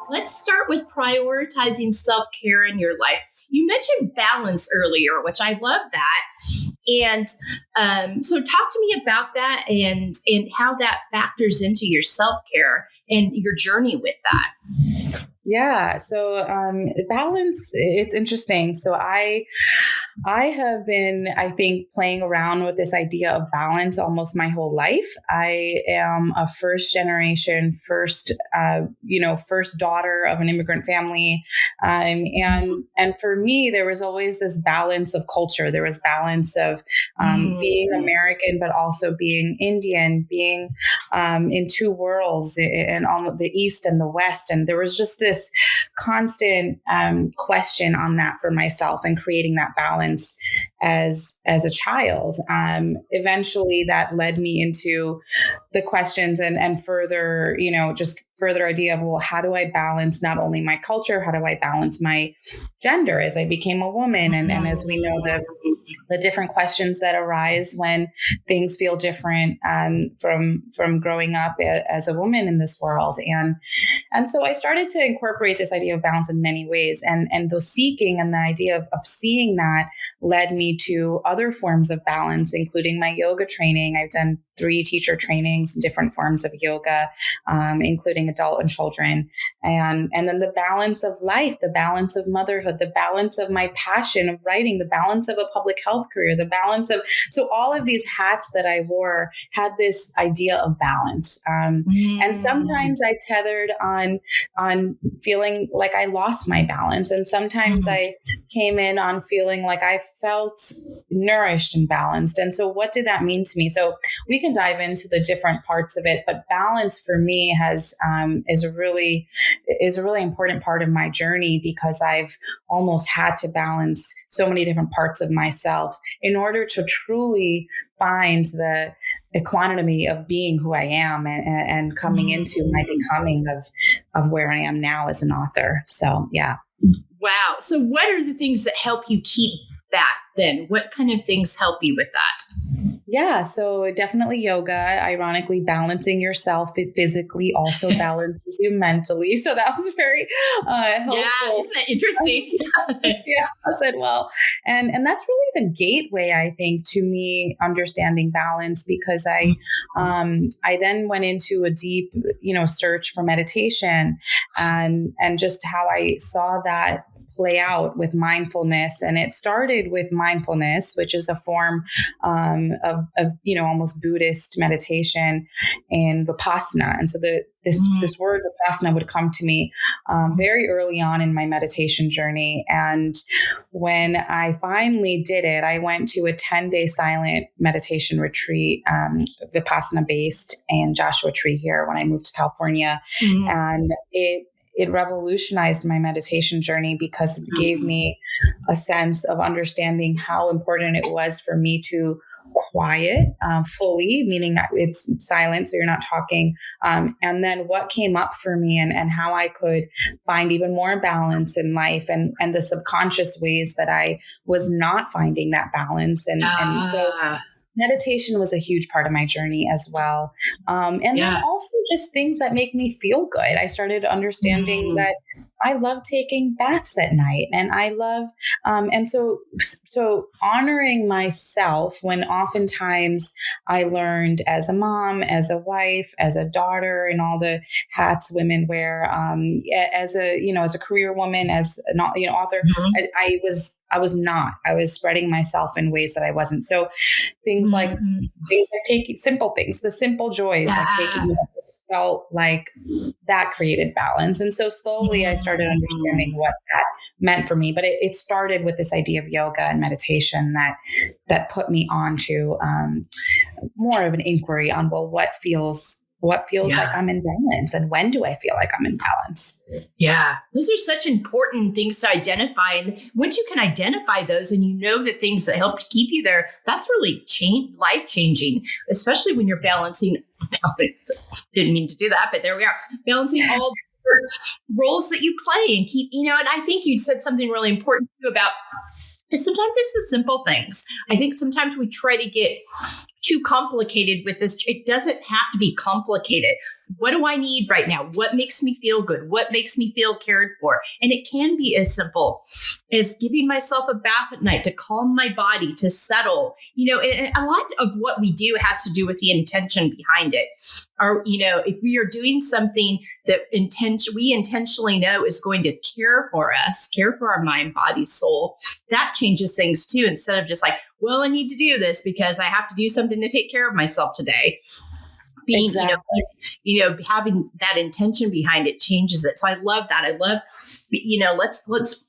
let's start with prioritizing self-care in your life. You mentioned balance earlier, which I love that. And so talk to me about that and how that factors into your self-care and your journey with that. Yeah. So balance, it's interesting. So I have been, I think, playing around with this idea of balance almost my whole life. I am a first daughter of an immigrant family. And for me, there was always this balance of culture. There was balance of being American, but also being Indian, being in two worlds, in almost the East and the West. And there was just this constant question on that for myself and creating that balance as a child. Eventually that led me into the questions and further, just further idea of, well, how do I balance not only my culture, how do I balance my gender as I became a woman? And as we know, the different questions that arise when things feel different from growing up as a woman in this world. And so I started to incorporate this idea of balance in many ways. And the seeking and the idea of seeing that led me to other forms of balance, including my yoga training. I've done 3 teacher trainings in different forms of yoga, including adult and children. And then the balance of life, the balance of motherhood, the balance of my passion of writing, the balance of a public health career, the balance of, so all of these hats that I wore had this idea of balance. And sometimes I tethered on feeling like I lost my balance. And sometimes I came in on feeling like I felt nourished and balanced. And so what did that mean to me? So we can dive into the different parts of it, but balance for me is a really important part of my journey, because I've almost had to balance so many different parts of myself in order to truly find the equanimity of being who I am and coming into my becoming of where I am now as an author. So, yeah. Wow. So what are the things that help you keep that then? What kind of things help you with that? Yeah, so definitely yoga. Ironically, balancing yourself physically also balances you mentally. So that was very helpful. Yeah, isn't that interesting? Yeah, I said, well, and that's really the gateway, I think, to me understanding balance, because I then went into a deep, search for meditation and just how I saw that play out with mindfulness. And it started with mindfulness, which is a form of almost Buddhist meditation, and Vipassana. And so this word Vipassana would come to me very early on in my meditation journey. And when I finally did it, I went to a 10-day silent meditation retreat, Vipassana based in Joshua Tree here when I moved to California. And it revolutionized my meditation journey, because it gave me a sense of understanding how important it was for me to quiet fully, meaning it's silent, so you're not talking. And then what came up for me and how I could find even more balance in life, and the subconscious ways that I was not finding that balance. And so meditation was a huge part of my journey as well. Then also just things that make me feel good. I started understanding that I love taking baths at night, and I love, and so honoring myself, when oftentimes I learned as a mom, as a wife, as a daughter, and all the hats women wear, as a career woman, as an author, I was spreading myself in ways that I wasn't. So things like taking simple things, the simple joys, like taking felt like that created balance. And so slowly I started understanding what that meant for me. But it started with this idea of yoga and meditation that put me onto more of an inquiry on, well, what feels like I'm in balance, and when do I feel like I'm in balance? Yeah, those are such important things to identify. And once you can identify those and you know the things that help keep you there, that's really life-changing, especially when you're balancing. Didn't mean to do that, but there we are. Balancing all the roles that you play and keep, and I think you said something really important too about sometimes it's the simple things. I think sometimes we try to get too complicated with this. It doesn't have to be complicated. what do I need right now? What makes me feel good? What makes me feel cared for? And it can be as simple as giving myself a bath at night to calm my body, to settle. And a lot of what we do has to do with the intention behind it. Or, if we are doing something that we intentionally know is going to care for us, care for our mind, body, soul, that changes things too. Instead of just like, well, I need to do this because I have to do something to take care of myself today. Being, Exactly. Having that intention behind it changes it. So I love that. I love, let's,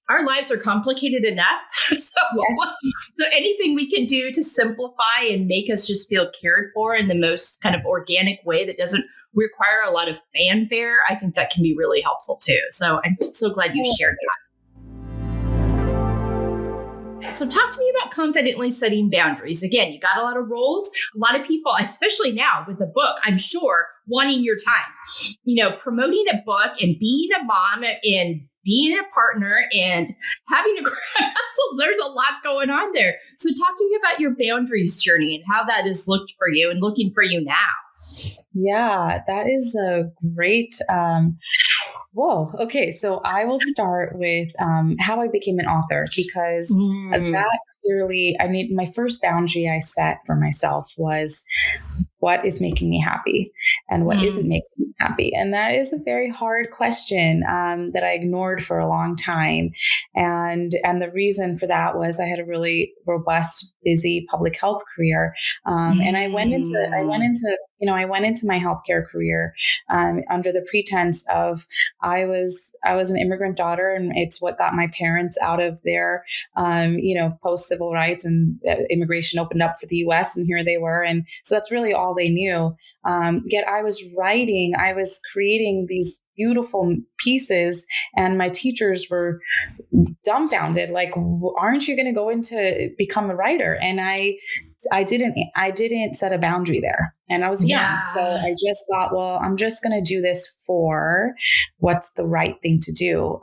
our lives are complicated enough. So anything we can do to simplify and make us just feel cared for in the most kind of organic way that doesn't require a lot of fanfare, I think that can be really helpful too. So I'm so glad you shared that. So talk to me about confidently setting boundaries. Again, you got a lot of roles, a lot of people, especially now with the book, I'm sure, wanting your time. Promoting a book and being a mom and being a partner and having there's a lot going on there. So talk to me about your boundaries journey and how that has looked for you and looking for you now. Yeah, that is a great, okay. So I will start with how I became an author, because that clearly, my first boundary I set for myself was what is making me happy and what isn't making me happy. And that is a very hard question that I ignored for a long time. And the reason for that was I had a really robust, busy public health career. And I went into my healthcare career under the pretense of I was an immigrant daughter, and it's what got my parents out of their post civil rights, and immigration opened up for the U.S. and here they were, and so that's really all they knew. Yet I was creating these beautiful pieces, and my teachers were dumbfounded, like, aren't you going to go into become a writer? And I didn't set a boundary there, and I was young. So I just thought, well, I'm just going to do this for what's the right thing to do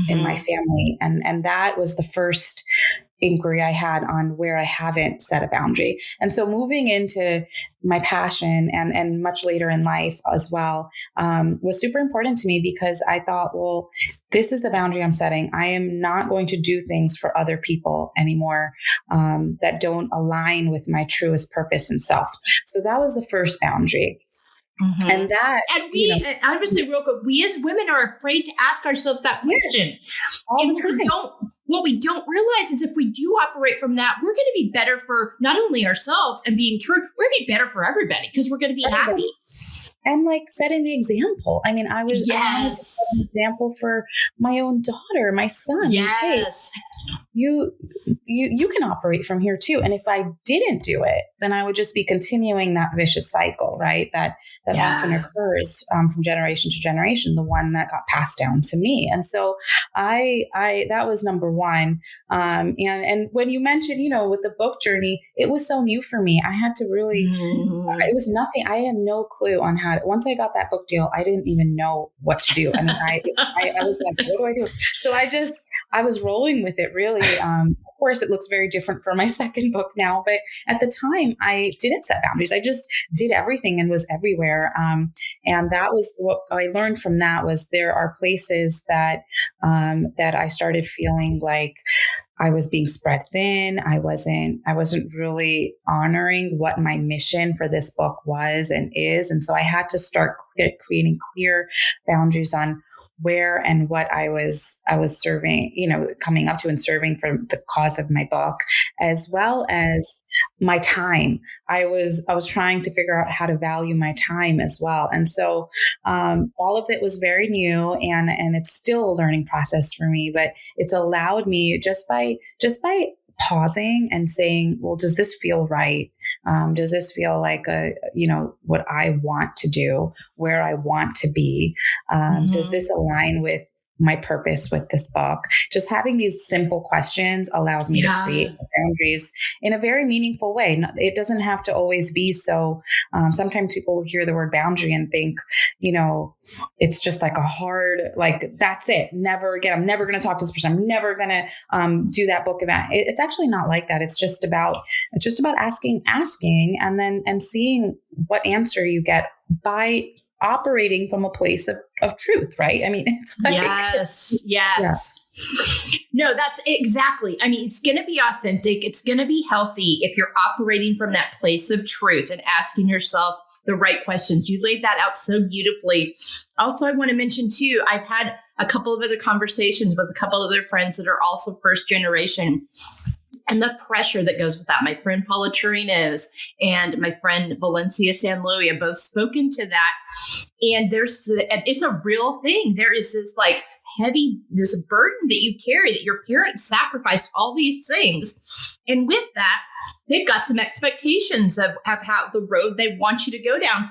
in my family. And that was the first inquiry I had on where I haven't set a boundary. And so moving into my passion and much later in life as well was super important to me, because I thought, well, this is the boundary I'm setting. I am not going to do things for other people anymore that don't align with my truest purpose and self. So that was the first boundary. And I would say real quick, we as women are afraid to ask ourselves that question. What we don't realize is if we do operate from that, we're going to be better for not only ourselves and being true, we're going to be better for everybody because we're going to be happy. And like setting the example. I mean, I was an example for my own daughter, my son. Yes. Hey, you can operate from here too. And if I didn't do it, then I would just be continuing that vicious cycle, right? That often occurs from generation to generation, the one that got passed down to me. And so that was number one. And when you mentioned, with the book journey, it was so new for me. I had to really, it was nothing. I had no clue on how to, once I got that book deal, I didn't even know what to do. I mean, I was like, what do I do? So I was rolling with it really. Of course, it looks very different for my second book now, but at the time I didn't set boundaries. I just did everything and was everywhere. And that was what I learned from that was there are places that I started feeling like I was being spread thin. I wasn't really honoring what my mission for this book was and is. And so I had to start creating clear boundaries on where and what I was serving, coming up to and serving for the cause of my book, as well as my time. I was trying to figure out how to value my time as well. And so all of it was very new, and it's still a learning process for me, but it's allowed me just by pausing and saying, well, does this feel right? Does this feel like what I want to do, where I want to be? Does this align with my purpose with this book? Just having these simple questions allows me to create boundaries in a very meaningful way. It doesn't have to always be so. Sometimes people will hear the word boundary and think, it's just like a hard, like, that's it. Never again. I'm never going to talk to this person. I'm never going to do that book event. It's actually not like that. It's just about asking and seeing what answer you get by operating from a place of truth, right? I mean, it's like, yes. Yeah. No, that's exactly. I mean, it's going to be authentic. It's going to be healthy if you're operating from that place of truth and asking yourself the right questions. You laid that out so beautifully. Also, I want to mention too, I've had a couple of other conversations with a couple of other friends that are also first generation, and the pressure that goes with that. My friend Paula Chirinos and my friend Valencia San Luis have both spoken to that. And it's a real thing. There is this like this burden that you carry, that your parents sacrificed all these things. And with that, they've got some expectations of how the road they want you to go down,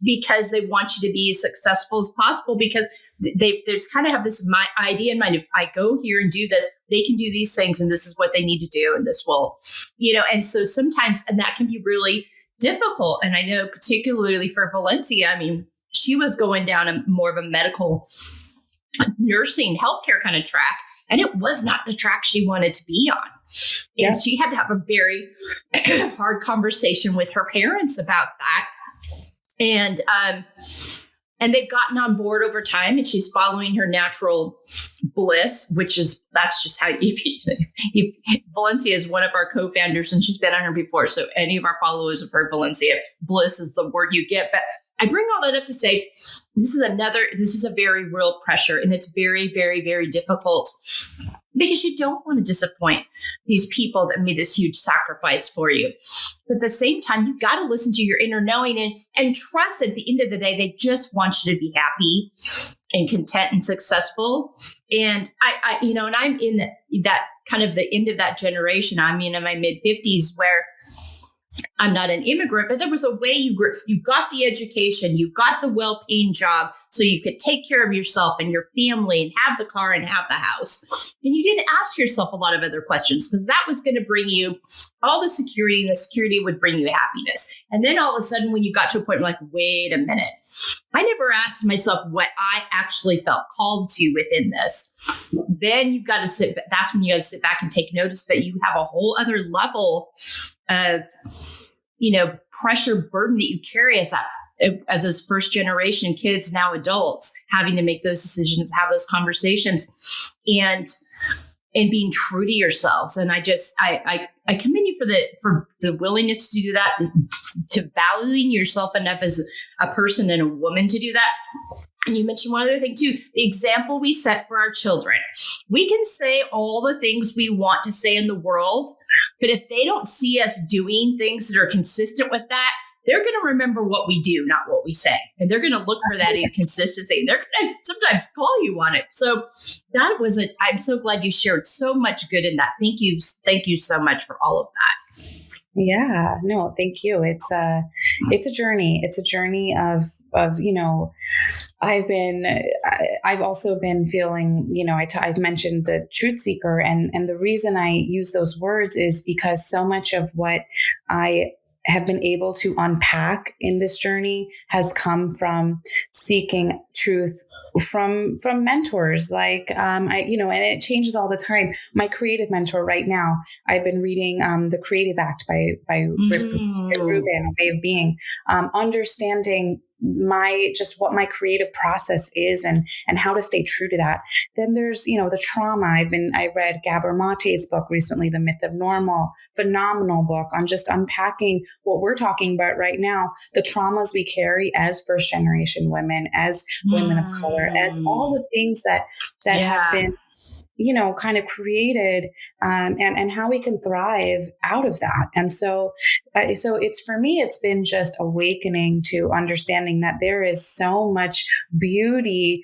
because they want you to be as successful as possible, because they just kind of have this idea in mind. If I go here and do this, they can do these things, and this is what they need to do. And this will, and so sometimes, and that can be really difficult. And I know particularly for Valencia, I mean, she was going down more of a medical nursing healthcare kind of track, and it was not the track she wanted to be on. And she had to have a very hard conversation with her parents about that. And they've gotten on board over time, and she's following her natural bliss, that's just how Valencia is one of our co-founders, and she's been on her before. So any of our followers have heard Valencia. Bliss is the word you get. But I bring all that up to say, this is a very real pressure, and it's very, very, very difficult, because you don't want to disappoint these people that made this huge sacrifice for you. But at the same time, you've got to listen to your inner knowing and trust at the end of the day, they just want you to be happy and content and successful. And and I'm in that kind of the end of that generation. I'm in my mid 50s, where I'm not an immigrant, but there was a way you got the education, you got the well-paying job, so you could take care of yourself and your family and have the car and have the house. And you didn't ask yourself a lot of other questions, because that was going to bring you all the security, and the security would bring you happiness. And then all of a sudden, when you got to a point where like, wait a minute, I never asked myself what I actually felt called to within this. Then you've got to that's when you got to sit back and take notice, but you have a whole other level of, pressure, burden that you carry as those first generation kids, now adults, having to make those decisions, have those conversations, and being true to yourselves. And I commend you for the willingness to do that, to valuing yourself enough as a person and a woman to do that. And you mentioned one other thing too, the example we set for our children. We can say all the things we want to say in the world, but if they don't see us doing things that are consistent with that, they're going to remember what we do, not what we say. And they're going to look for that inconsistency. And they're going to sometimes call you on it. So I'm so glad you shared so much good in that. Thank you. Thank you so much for all of that. Yeah, no, thank you. It's a journey. It's a journey of, I've also been feeling, I mentioned the truth seeker, and the reason I use those words is because so much of what I have been able to unpack in this journey has come from seeking truth from mentors, like and it changes all the time. My creative mentor right now, I've been reading The Creative Act by Rubin, A Way of Being, understanding what my creative process is and how to stay true to that. Then there's, the trauma. I read Gabor Mate's book recently, The Myth of Normal, phenomenal book on just unpacking what we're talking about right now, the traumas we carry as first generation women, as women of color, as all the things that have been, kind of created, and how we can thrive out of that. And so it's, for me, it's been just awakening to understanding that there is so much beauty,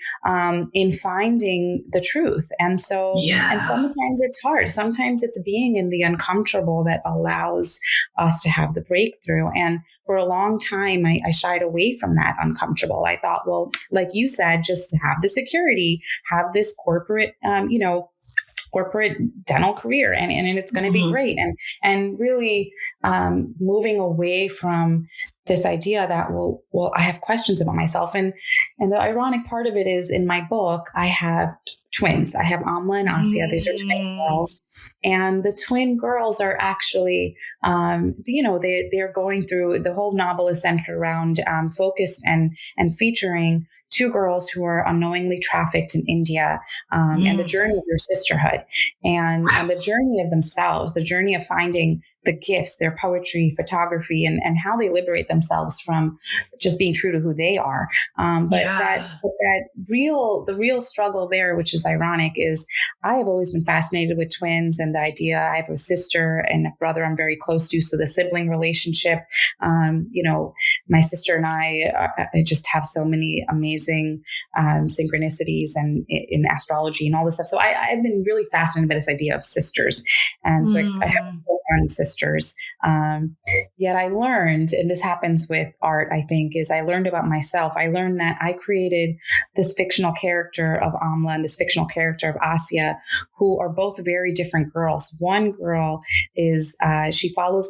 in finding the truth. And so, and sometimes it's hard. Sometimes it's being in the uncomfortable that allows us to have the breakthrough. And for a long time, I shied away from that uncomfortable. I thought, well, like you said, just have the security, have this corporate, corporate dental career, and it's going to be great. And really moving away from this idea that, well, I have questions about myself. And the ironic part of it is, in my book, I have twins. I have Amla and Asya. These are twin girls. And the twin girls are actually, they're going through, the whole novel is centered around focused and featuring two girls who are unknowingly trafficked in India, and the journey of their sisterhood, and the journey of themselves, the journey of finding the gifts, their poetry, photography, and how they liberate themselves from just being true to who they are. The real struggle there, which is ironic, is I have always been fascinated with twins and the idea. I have a sister and a brother I'm very close to. So the sibling relationship, my sister and I just have so many amazing synchronicities and in astrology and all this stuff. So I've been really fascinated by this idea of sisters. And so I have 4 young sisters. Yet I learned, and this happens with art, I think, is I learned about myself. I learned that I created this fictional character of Amla and this fictional character of Asya, who are both very different girls. One girl is, she follows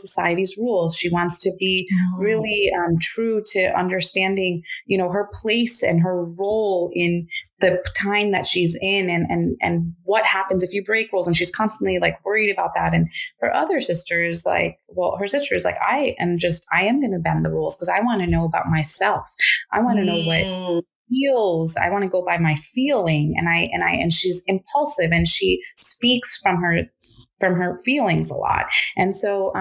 society's rules. She wants to be really true to understanding, her place and her role in the time that she's in, and what happens if you break rules. And she's constantly like worried about that. And her other sisters, her sister is like, I am going to bend the rules because I want to know about myself. I want to know what feels. I want to go by my feeling. And she's impulsive, and she speaks from her feelings a lot. And so,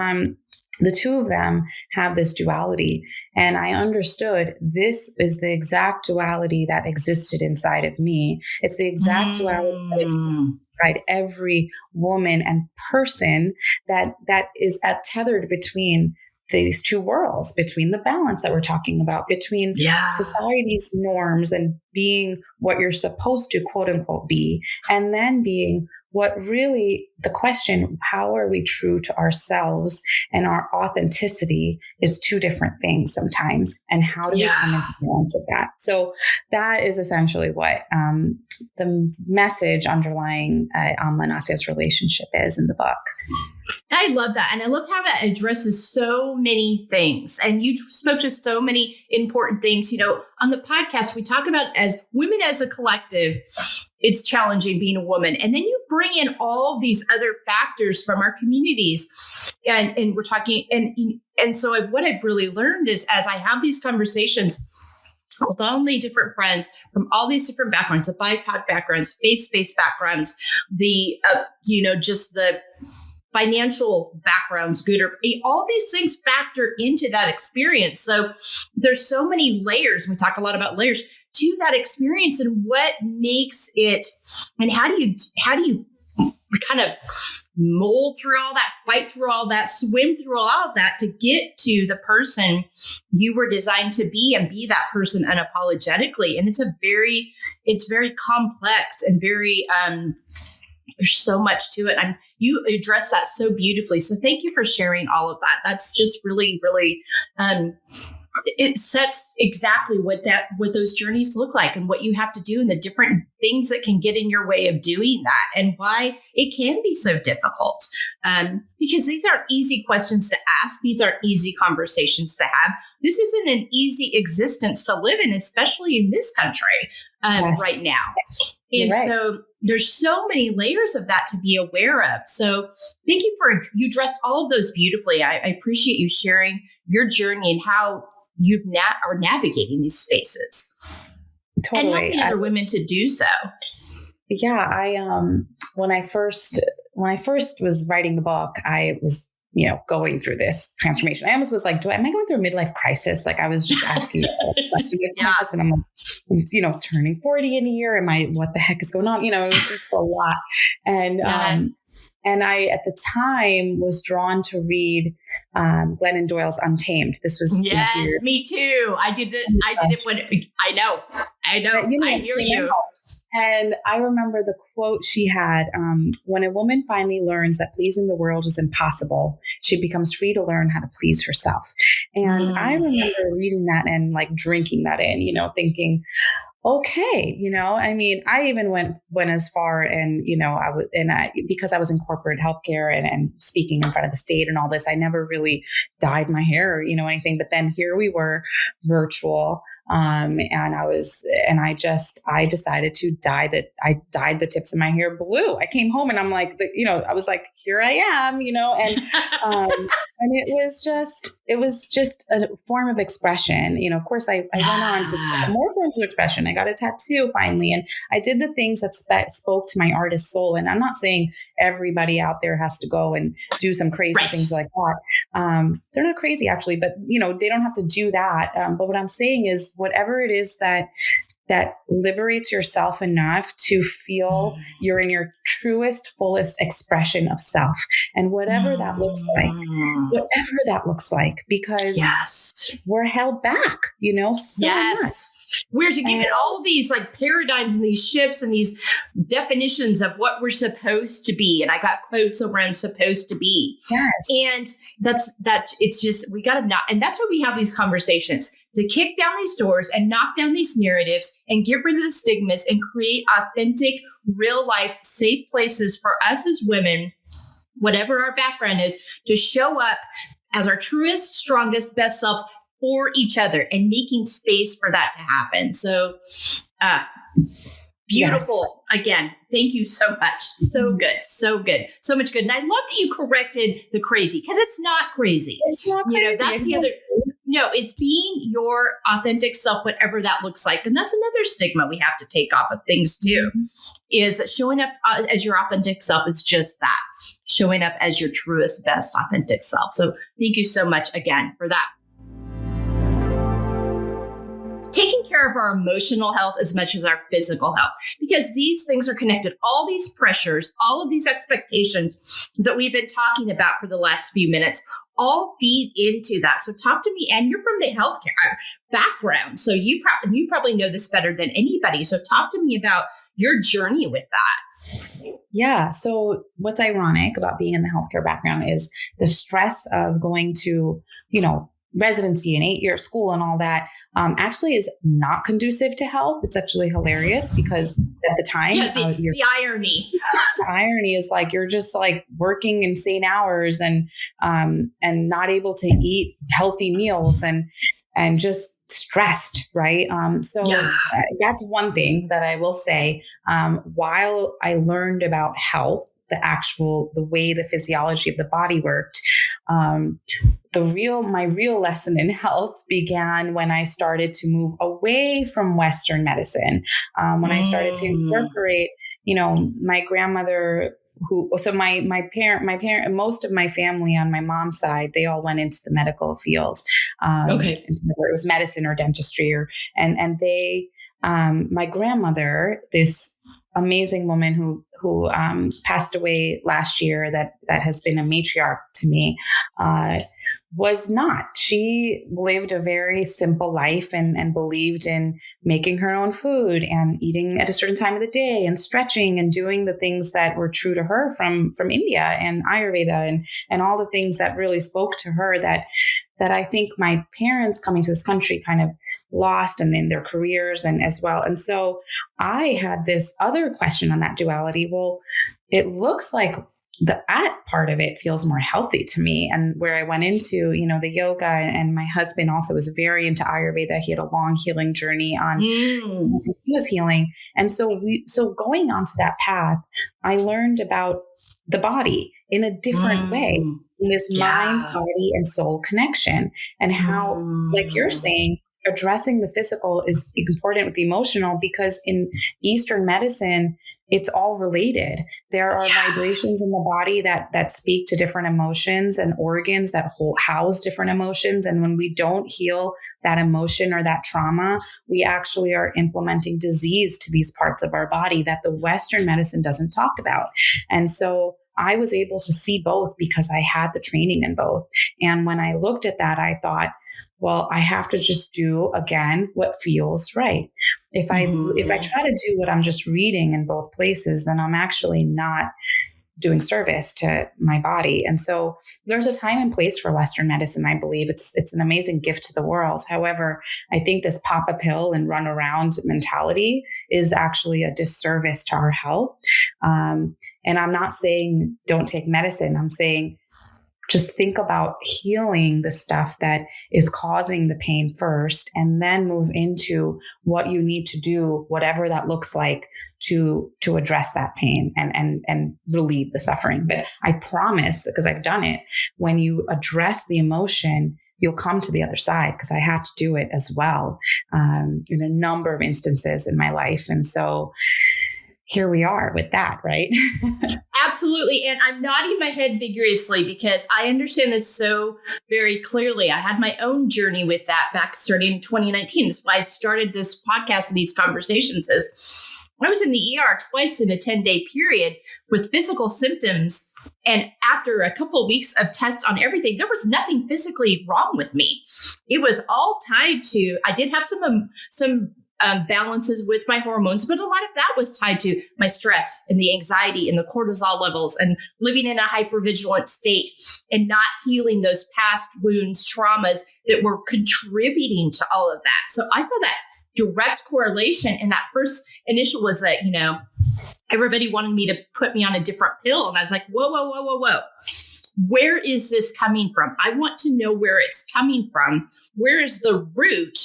the two of them have this duality, and I understood this is the exact duality that existed inside of me. It's the exact duality that exists inside every woman and person that is tethered between these two worlds, between the balance that we're talking about, between society's norms and being what you're supposed to quote unquote be, and then being what really the question, how are we true to ourselves and our authenticity, is two different things sometimes. And how do we come into balance with that? So that is essentially what the message underlying Amla and Asya's relationship is in the book. I love that. And I love how that addresses so many things. And you spoke to so many important things. On the podcast, we talk about, as women as a collective, it's challenging being a woman. And then you bring in all these other factors from our communities. And we're talking, and so what I've really learned is, as I have these conversations with all the different friends from all these different backgrounds, the BIPOC backgrounds, faith-based backgrounds, the, just the financial backgrounds, good or all these things factor into that experience. So there's so many layers. We talk a lot about layers to that experience, and what makes it, and how do you kind of mold through all that, fight through all that, swim through all of that to get to the person you were designed to be, and be that person unapologetically. And it's very complex and very, there's so much to it. And you address that so beautifully. So thank you for sharing all of that. That's just really, really, it sets exactly what those journeys look like, and what you have to do, and the different things that can get in your way of doing that, and why it can be so difficult. Because these aren't easy questions to ask. These aren't easy conversations to have. This isn't an easy existence to live in, especially in this country right now. And so there's so many layers of that to be aware of. So thank you you addressed all of those beautifully. I appreciate you sharing your journey and how you are navigating these spaces. Totally. And helping other women to do so. Yeah. When I first was writing the book, I was, going through this transformation. I almost was like, am I going through a midlife crisis? Like, I was just asking myself these questions. With my husband, I'm like, turning 40 in a year. What the heck is going on? It was just a lot. And, and I, at the time, was drawn to read Glennon Doyle's Untamed. This was me too. I did it when I know. I hear you. And I remember the quote she had, when a woman finally learns that pleasing the world is impossible, she becomes free to learn how to please herself. And I remember reading that and like drinking that in, thinking, okay, I mean, I even went as far and, because I was in corporate healthcare and speaking in front of the state and all this, I never really dyed my hair or, anything. But then here we were virtual. And I decided to I dyed the tips of my hair blue. I came home and I'm like, I was like, here I am, and it was just a form of expression. Of course I went on to more forms of expression. I got a tattoo finally, and I did the things that spoke to my artist soul. And I'm not saying everybody out there has to go and do some crazy things like that. They're not crazy actually, but they don't have to do that. But what I'm saying is, whatever it is that liberates yourself enough to feel you're in your truest, fullest expression of self, and whatever that looks like, because we're held back, so much. We're to give it all these like paradigms and these shifts and these definitions of what we're supposed to be. And I got quotes around supposed to be. And it's just, we got to not. And that's why we have these conversations, to kick down these doors and knock down these narratives and get rid of the stigmas and create authentic, real life, safe places for us as women, whatever our background is, to show up as our truest, strongest, best selves for each other and making space for that to happen. So beautiful. Again, thank you so much. So good. So good. So much good. And I love that you corrected the crazy, because it's not crazy. It's not crazy. That's the other. No, it's being your authentic self, whatever that looks like. And that's another stigma we have to take off of things too, is showing up as your authentic self. It's just that, showing up as your truest, best authentic self. So thank you so much again for that. Taking care of our emotional health as much as our physical health, because these things are connected. All these pressures, all of these expectations that we've been talking about for the last few minutes, all feed into that. So talk to me, and you're from the healthcare background, so you probably know this better than anybody. So talk to me about your journey with that. Yeah. So what's ironic about being in the healthcare background is the stress of going to, residency and 8-year school and all that actually is not conducive to health. It's actually hilarious because at the time, the irony. The irony is like, you're just like working insane hours and not able to eat healthy meals and just stressed. Right. That's one thing that I will say. While I learned about health, the way the physiology of the body worked, my real lesson in health began when I started to move away from Western medicine. When I started to incorporate, my grandmother, my parent, most of my family on my mom's side, they all went into the medical fields. Whether it was medicine or dentistry, and they, my grandmother, this amazing woman who passed away last year, that has been a matriarch to me, was not. She lived a very simple life and believed in making her own food and eating at a certain time of the day and stretching and doing the things that were true to her from India and Ayurveda and all the things that really spoke to her that I think my parents coming to this country kind of lost, and in their careers and as well. And so I had this other question on that duality. Well, it looks like the part of it feels more healthy to me. And where I went into, the yoga, and my husband also was very into Ayurveda. He had a long healing journey on, he was healing. And so going onto that path, I learned about the body in a different way, in this mind, body, and soul connection, and how, like you're saying, addressing the physical is important with the emotional, because in Eastern medicine, it's all related. There are vibrations in the body that speak to different emotions and organs that house different emotions. And when we don't heal that emotion or that trauma, we actually are implementing disease to these parts of our body that the Western medicine doesn't talk about. And so I was able to see both because I had the training in both. And when I looked at that, I thought, well, I have to just do, again, what feels right. If I try to do what I'm just reading in both places, then I'm actually not doing service to my body. And so there's a time and place for Western medicine. I believe it's an amazing gift to the world. However, I think this pop a pill and run around mentality is actually a disservice to our health. And I'm not saying don't take medicine. I'm saying just think about healing the stuff that is causing the pain first, and then move into what you need to do, whatever that looks like, to address that pain and relieve the suffering. But I promise, because I've done it, when you address the emotion, you'll come to the other side, because I had to do it as well in a number of instances in my life. And so here we are with that, right? Absolutely. And I'm nodding my head vigorously because I understand this so very clearly. I had my own journey with that back starting in 2019. That's why I started this podcast and these conversations. I was in the ER twice in a 10-day period with physical symptoms. And after a couple of weeks of tests on everything, there was nothing physically wrong with me. It was all tied to, I did have some balances with my hormones, but a lot of that was tied to my stress and the anxiety and the cortisol levels and living in a hypervigilant state and not healing those past wounds, traumas that were contributing to all of that. So I saw that direct correlation. And that first initial was that, everybody wanted me to put me on a different pill. And I was like, whoa. Where is this coming from? I want to know where it's coming from. Where is the root?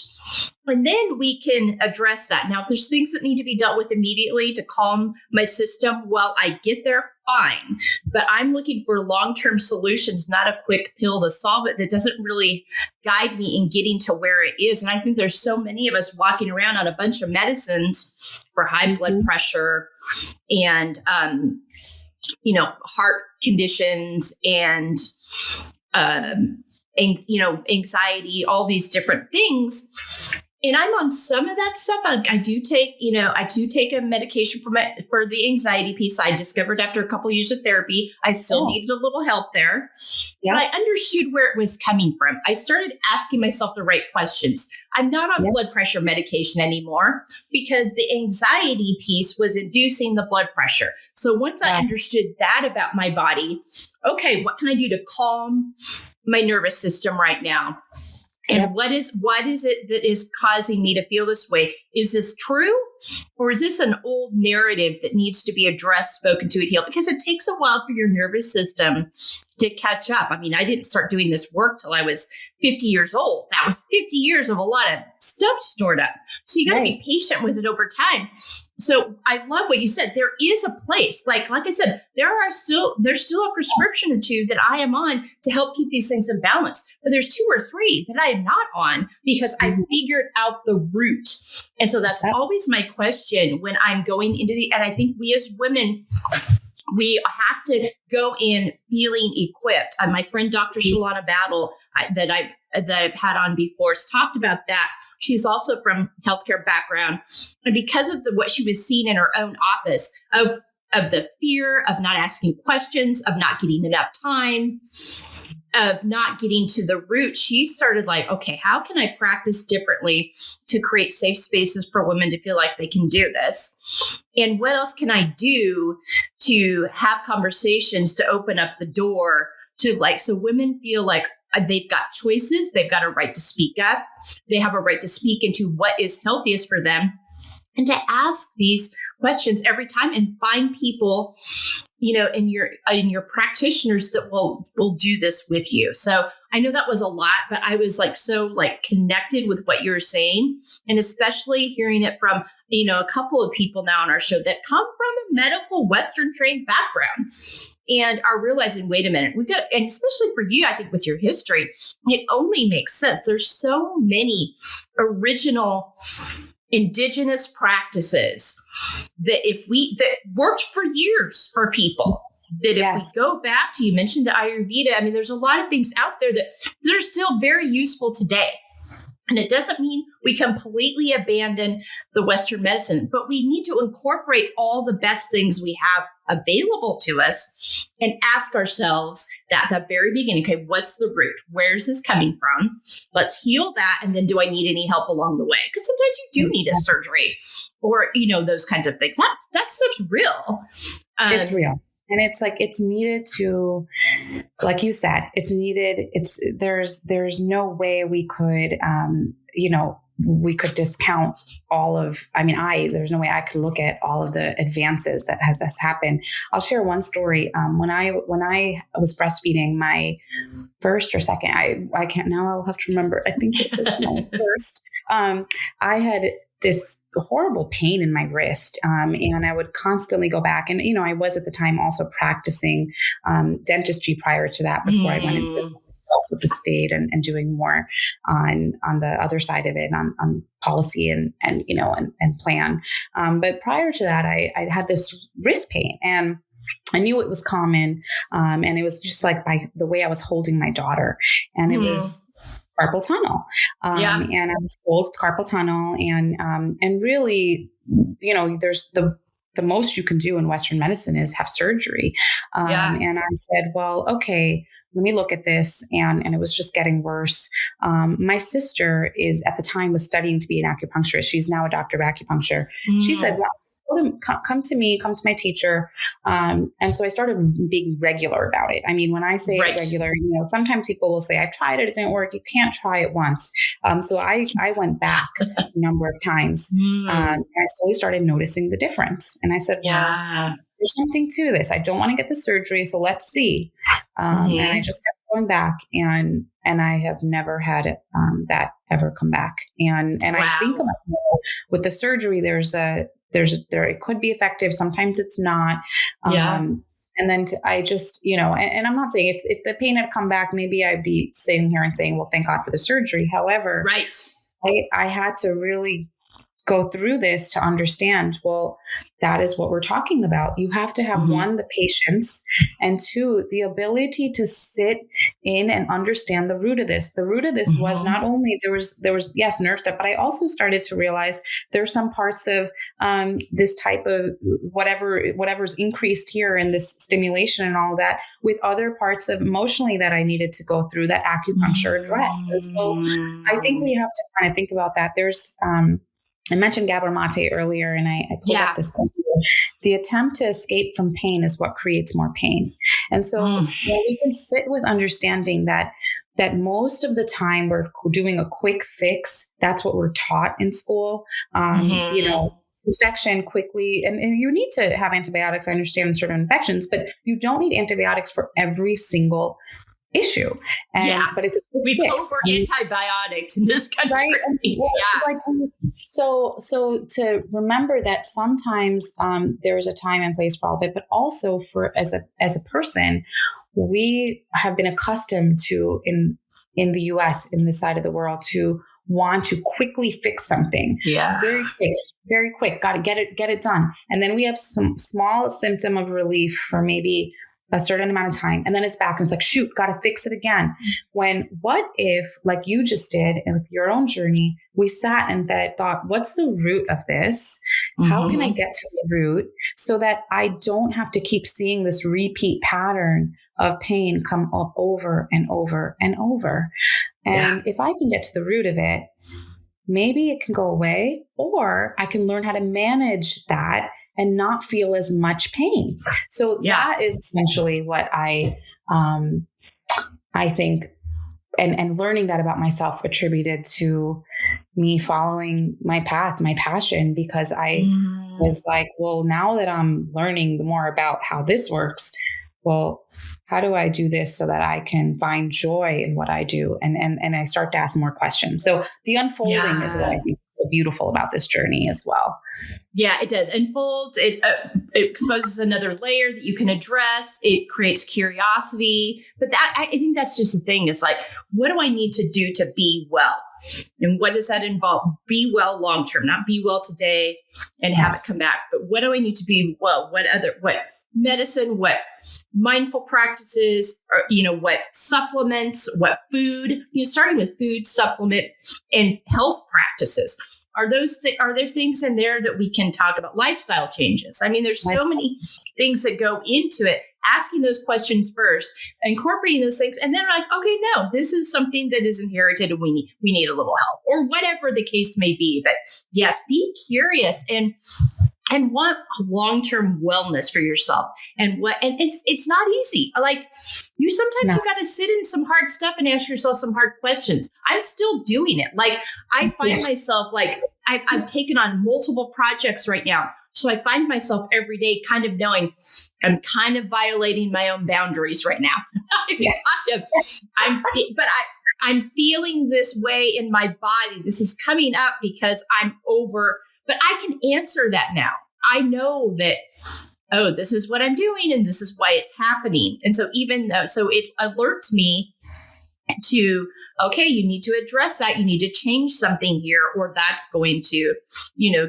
And then we can address that. Now, if there's things that need to be dealt with immediately to calm my system, well, I get there, fine. But I'm looking for long-term solutions, not a quick pill to solve it that doesn't really guide me in getting to where it is. And I think there's so many of us walking around on a bunch of medicines for high blood pressure and, heart conditions and, anxiety, all these different things. And I'm on some of that stuff. I do take a medication for the anxiety piece. I discovered after a couple of years of therapy, I still needed a little help there. Yeah. But I understood where it was coming from. I started asking myself the right questions. I'm not on blood pressure medication anymore because the anxiety piece was inducing the blood pressure. So once I understood that about my body, okay, what can I do to calm my nervous system right now? And what is it that is causing me to feel this way? Is this true? Or is this an old narrative that needs to be addressed, spoken to, and healed? Because it takes a while for your nervous system to catch up. I mean, I didn't start doing this work till I was 50 years old. That was 50 years of a lot of stuff stored up. So you got to be patient with it over time. So I love what you said. There is a place, like I said, there's still a prescription or two that I am on to help keep these things in balance. But there's 2 or 3 that I am not on because I figured out the root. And so that's always my question when I'm going into and I think we as women, we have to go in feeling equipped. My friend, Dr. Shalana Battle, that I've had on before, has talked about that. She's also from healthcare background. And because of what she was seeing in her own office of the fear of not asking questions, of not getting enough time, of not getting to the root, she started like, okay, how can I practice differently to create safe spaces for women to feel like they can do this? And what else can I do to have conversations to open up the door to so women feel like they've got choices, they've got a right to speak up, they have a right to speak into what is healthiest for them, and to ask these questions every time and find people, in your practitioners that will do this with you. So I know that was a lot, but I was so connected with what you're saying, and especially hearing it from, a couple of people now on our show that come from a medical Western trained background and are realizing, wait a minute, and especially for you, I think with your history, it only makes sense. There's so many original indigenous practices that worked for years for people. That if we go back to, you mentioned the Ayurveda, I mean, there's a lot of things out there that are still very useful today. And it doesn't mean we completely abandon the Western medicine, but we need to incorporate all the best things we have available to us and ask ourselves that at the very beginning, okay, what's the root? Where's this coming from? Let's heal that. And then do I need any help along the way? Because sometimes you do need a surgery or, those kinds of things. That stuff's real. It's real. And it's like, it's needed to, like you said, it's needed. There's no way we could, we could discount there's no way I could look at all of the advances that has happened. I'll share one story. When I was breastfeeding my first or second, I can't now, I'll have to remember. I think it was my first. I had this horrible pain in my wrist. And I would constantly go back and, I was at the time also practicing dentistry prior to that before I went into with the state and doing more on the other side of it, on policy and plan. But prior to that, I had this wrist pain and I knew it was common. And it was just like by the way I was holding my daughter, and it was carpal tunnel. And I was told it's carpal tunnel. And really, there's the most you can do in Western medicine is have surgery. And I said, well, okay, let me look at this. And it was just getting worse. My sister at the time was studying to be an acupuncturist. She's now a doctor of acupuncture. She said, well, come to me, come to my teacher. And so I started being regular about it. I mean, when I say regular, sometimes people will say, I've tried it, it didn't work. You can't try it once. So I went back a number of times. And I slowly started noticing the difference. And I said, well, there's something to this. I don't want to get the surgery. So let's see. And I just kept going back and I have never had that ever come back. And I think about with the surgery, it could be effective. Sometimes it's not. And then I just, and I'm not saying if the pain had come back, maybe I'd be sitting here and saying, well, thank God for the surgery. However, I had to really go through this to understand, well, that is what we're talking about. You have to have one, the patience, and two, the ability to sit in and understand the root of this. The root of this was not only there was yes, nerve stuff, but I also started to realize there are some parts of this type of whatever's increased here in this stimulation and all that with other parts of emotionally that I needed to go through that acupuncture addressed. And so I think we have to kind of think about that. There's I mentioned Gabor Mate earlier, and I pulled up this quote. The attempt to escape from pain is what creates more pain. And so when we can sit with understanding that most of the time we're doing a quick fix, that's what we're taught in school, infection quickly. And you need to have antibiotics, I understand, in certain infections, but you don't need antibiotics for every single issue. But it's a quick fix. Over antibiotics in this country. Right? So to remember that sometimes there is a time and place for all of it, but also for as a person, we have been accustomed to in the US, in this side of the world, to want to quickly fix something. Very quick. Got to get it done. And then we have some small symptom of relief for maybe a certain amount of time, and then it's back and it's like, shoot, got to fix it again. What if, like you just did, and with your own journey, we sat and thought, what's the root of this? How can I get to the root so that I don't have to keep seeing this repeat pattern of pain come up over and over and over? And if I can get to the root of it, maybe it can go away, or I can learn how to manage that and not feel as much pain. So that is essentially what I think, and learning that about myself attributed to me following my path, my passion, because I was like, well, now that I'm learning more about how this works, well, how do I do this so that I can find joy in what I do? And I start to ask more questions. So the unfolding is what I think is beautiful about this journey as well. Yeah, it does. Unfolds. It exposes another layer that you can address. It creates curiosity. But I think that's just the thing. It's like, what do I need to do to be well? And what does that involve? Be well long-term, not be well today and have it come back. But what do I need to be well? What medicine, what mindful practices, or, what supplements, what food, starting with food, supplement, and health practices. are there things in there that we can talk about? Lifestyle changes. I mean, there's so many things that go into it. Asking those questions first, incorporating those things, and then like, okay, no, this is something that is inherited and we need a little help, or whatever the case may be. But yes, be curious and want long-term wellness for yourself. And it's not easy. Like sometimes you got to sit in some hard stuff and ask yourself some hard questions. I'm still doing it. Like I find myself like I've taken on multiple projects right now. So I find myself every day kind of knowing I'm kind of violating my own boundaries right now. I'm feeling this way in my body. This is coming up because I'm over, but I can answer that now. I know that, oh, this is what I'm doing and this is why it's happening. And so so it alerts me to, okay, you need to address that. You need to change something here, or that's going to,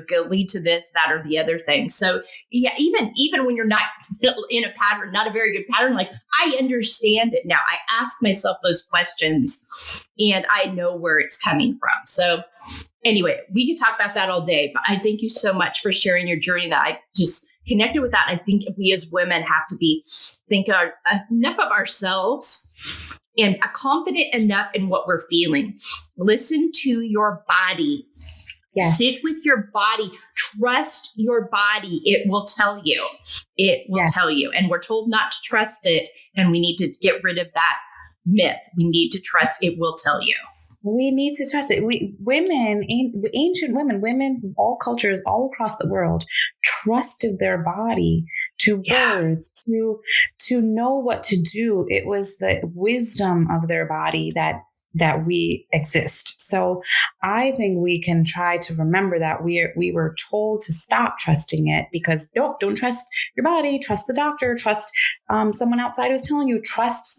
go lead to this, that, or the other thing. So yeah, even when you're not in a pattern, not a very good pattern, like I understand it now. I ask myself those questions and I know where it's coming from. So anyway, we could talk about that all day, but I thank you so much for sharing your journey that I just connected with that. I think we as women have to think enough of ourselves and confident enough in what we're feeling. Listen to your body. Yes. Sit with your body. Trust your body. It will tell you. It will tell you. And we're told not to trust it. And we need to get rid of that myth. We need to trust it will tell you. We need to trust it. Ancient women from all cultures, all across the world, trusted their body to birth, to know what to do. It was the wisdom of their body that we exist. So I think we can try to remember that we were told to stop trusting it because don't trust your body, trust the doctor, trust someone outside who's telling you, trust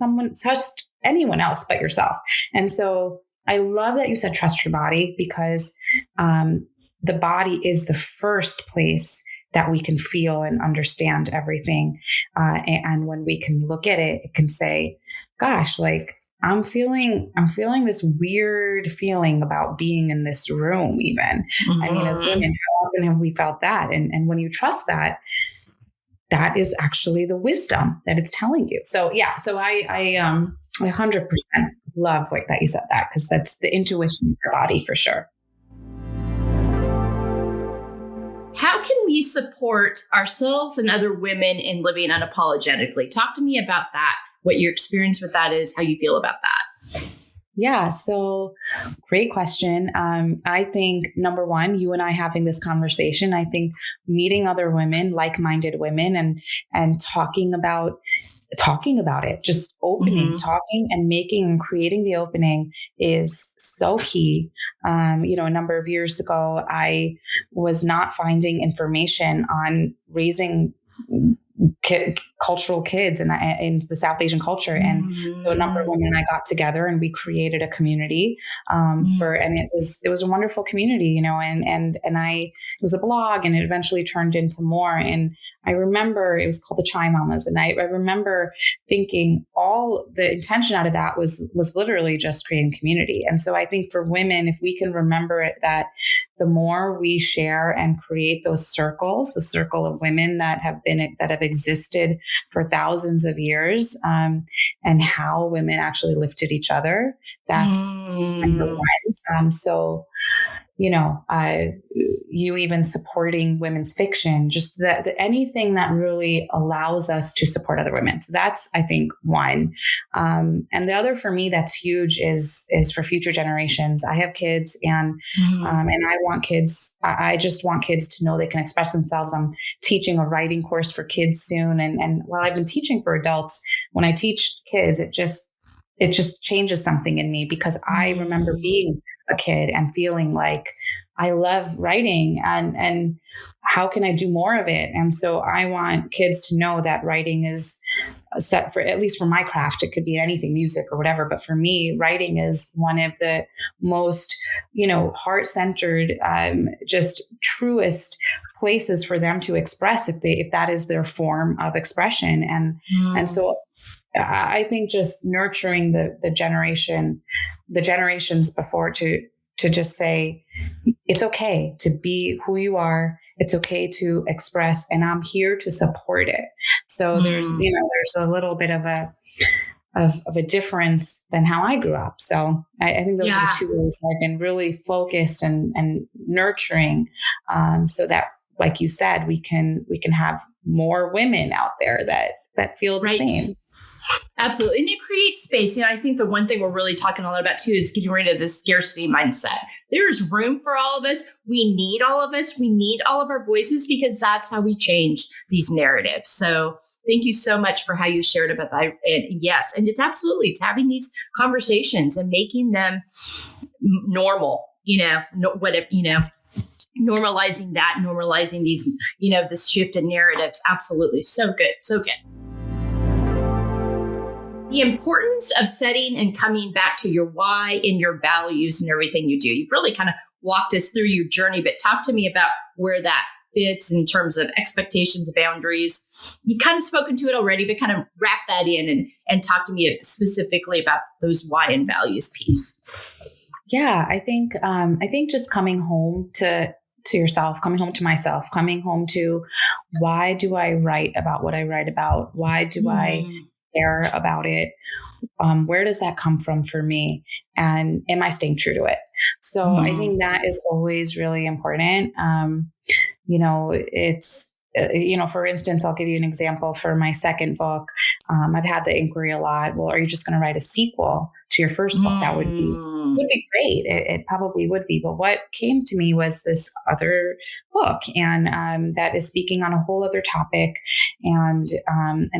anyone else but yourself. And so I love that you said trust your body because the body is the first place that we can feel and understand everything. And when we can look at it, it can say, gosh, like I'm feeling this weird feeling about being in this room even. Mm-hmm. I mean, as women, how often have we felt that? And when you trust that, that is actually the wisdom that it's telling you. So yeah, so I 100% love that you said that because that's the intuition of your body for sure. How can we support ourselves and other women in living unapologetically? Talk to me about that, what your experience with that is, how you feel about that. Yeah, so great question. I think number one, you and I having this conversation, I think meeting other women, like-minded women and talking about it, just opening, talking and making and creating the opening is so key. A number of years ago, I was not finding information on raising cultural kids in the South Asian culture. And so a number of women and I got together and we created a community and it was a wonderful community, and it was a blog and it eventually turned into more. And I remember it was called the Chai Mamas. And I remember thinking all the intention out of that was literally just creating community. And so I think for women, if we can remember it, that the more we share and create those circles, the circle of women that have existed for thousands of years, and how women actually lifted each other, that's number one. So, you even supporting women's fiction, just anything that really allows us to support other women. So that's, I think, one. And the other for me that's huge is for future generations. I have kids and I want kids. I just want kids to know they can express themselves. I'm teaching a writing course for kids soon. And while I've been teaching for adults, when I teach kids, it just changes something in me because I remember being a kid and feeling like I love writing and how can I do more of it? And so I want kids to know that writing is set for, at least for my craft, it could be anything, music or whatever. But for me, writing is one of the most, heart-centered, just truest places for them to express if that is their form of expression. And so I think just nurturing the generations before to just say, it's okay to be who you are. It's okay to express, and I'm here to support it. So there's a little bit of a difference than how I grew up. So I think those are the two ways I've been really focused and nurturing, so that, like you said, we can have more women out there that feel the same. Absolutely. And it creates space. I think the one thing we're really talking a lot about too is getting rid of this scarcity mindset. There's room for all of us. We need all of us. We need all of our voices, because that's how we change these narratives. So thank you so much for how you shared about that. And yes, and it's having these conversations and making them normal, normalizing these, this shift in narratives. Absolutely. So good. So good. The importance of setting and coming back to your why and your values and everything you do. You've really kind of walked us through your journey, but talk to me about where that fits in terms of expectations, boundaries. You've kind of spoken to it already, but kind of wrap that in and talk to me specifically about those why and values piece. Yeah, I think just coming home to yourself, coming home to myself, coming home to, why do I write about what I write about? Why do I care about it? Where does that come from for me? And am I staying true to it? So I think that is always really important. It's, for instance, I'll give you an example for my second book. I've had the inquiry a lot. Well, are you just going to write a sequel to your first book? That would be great. It probably would be. But what came to me was this other book, and that is speaking on a whole other topic. And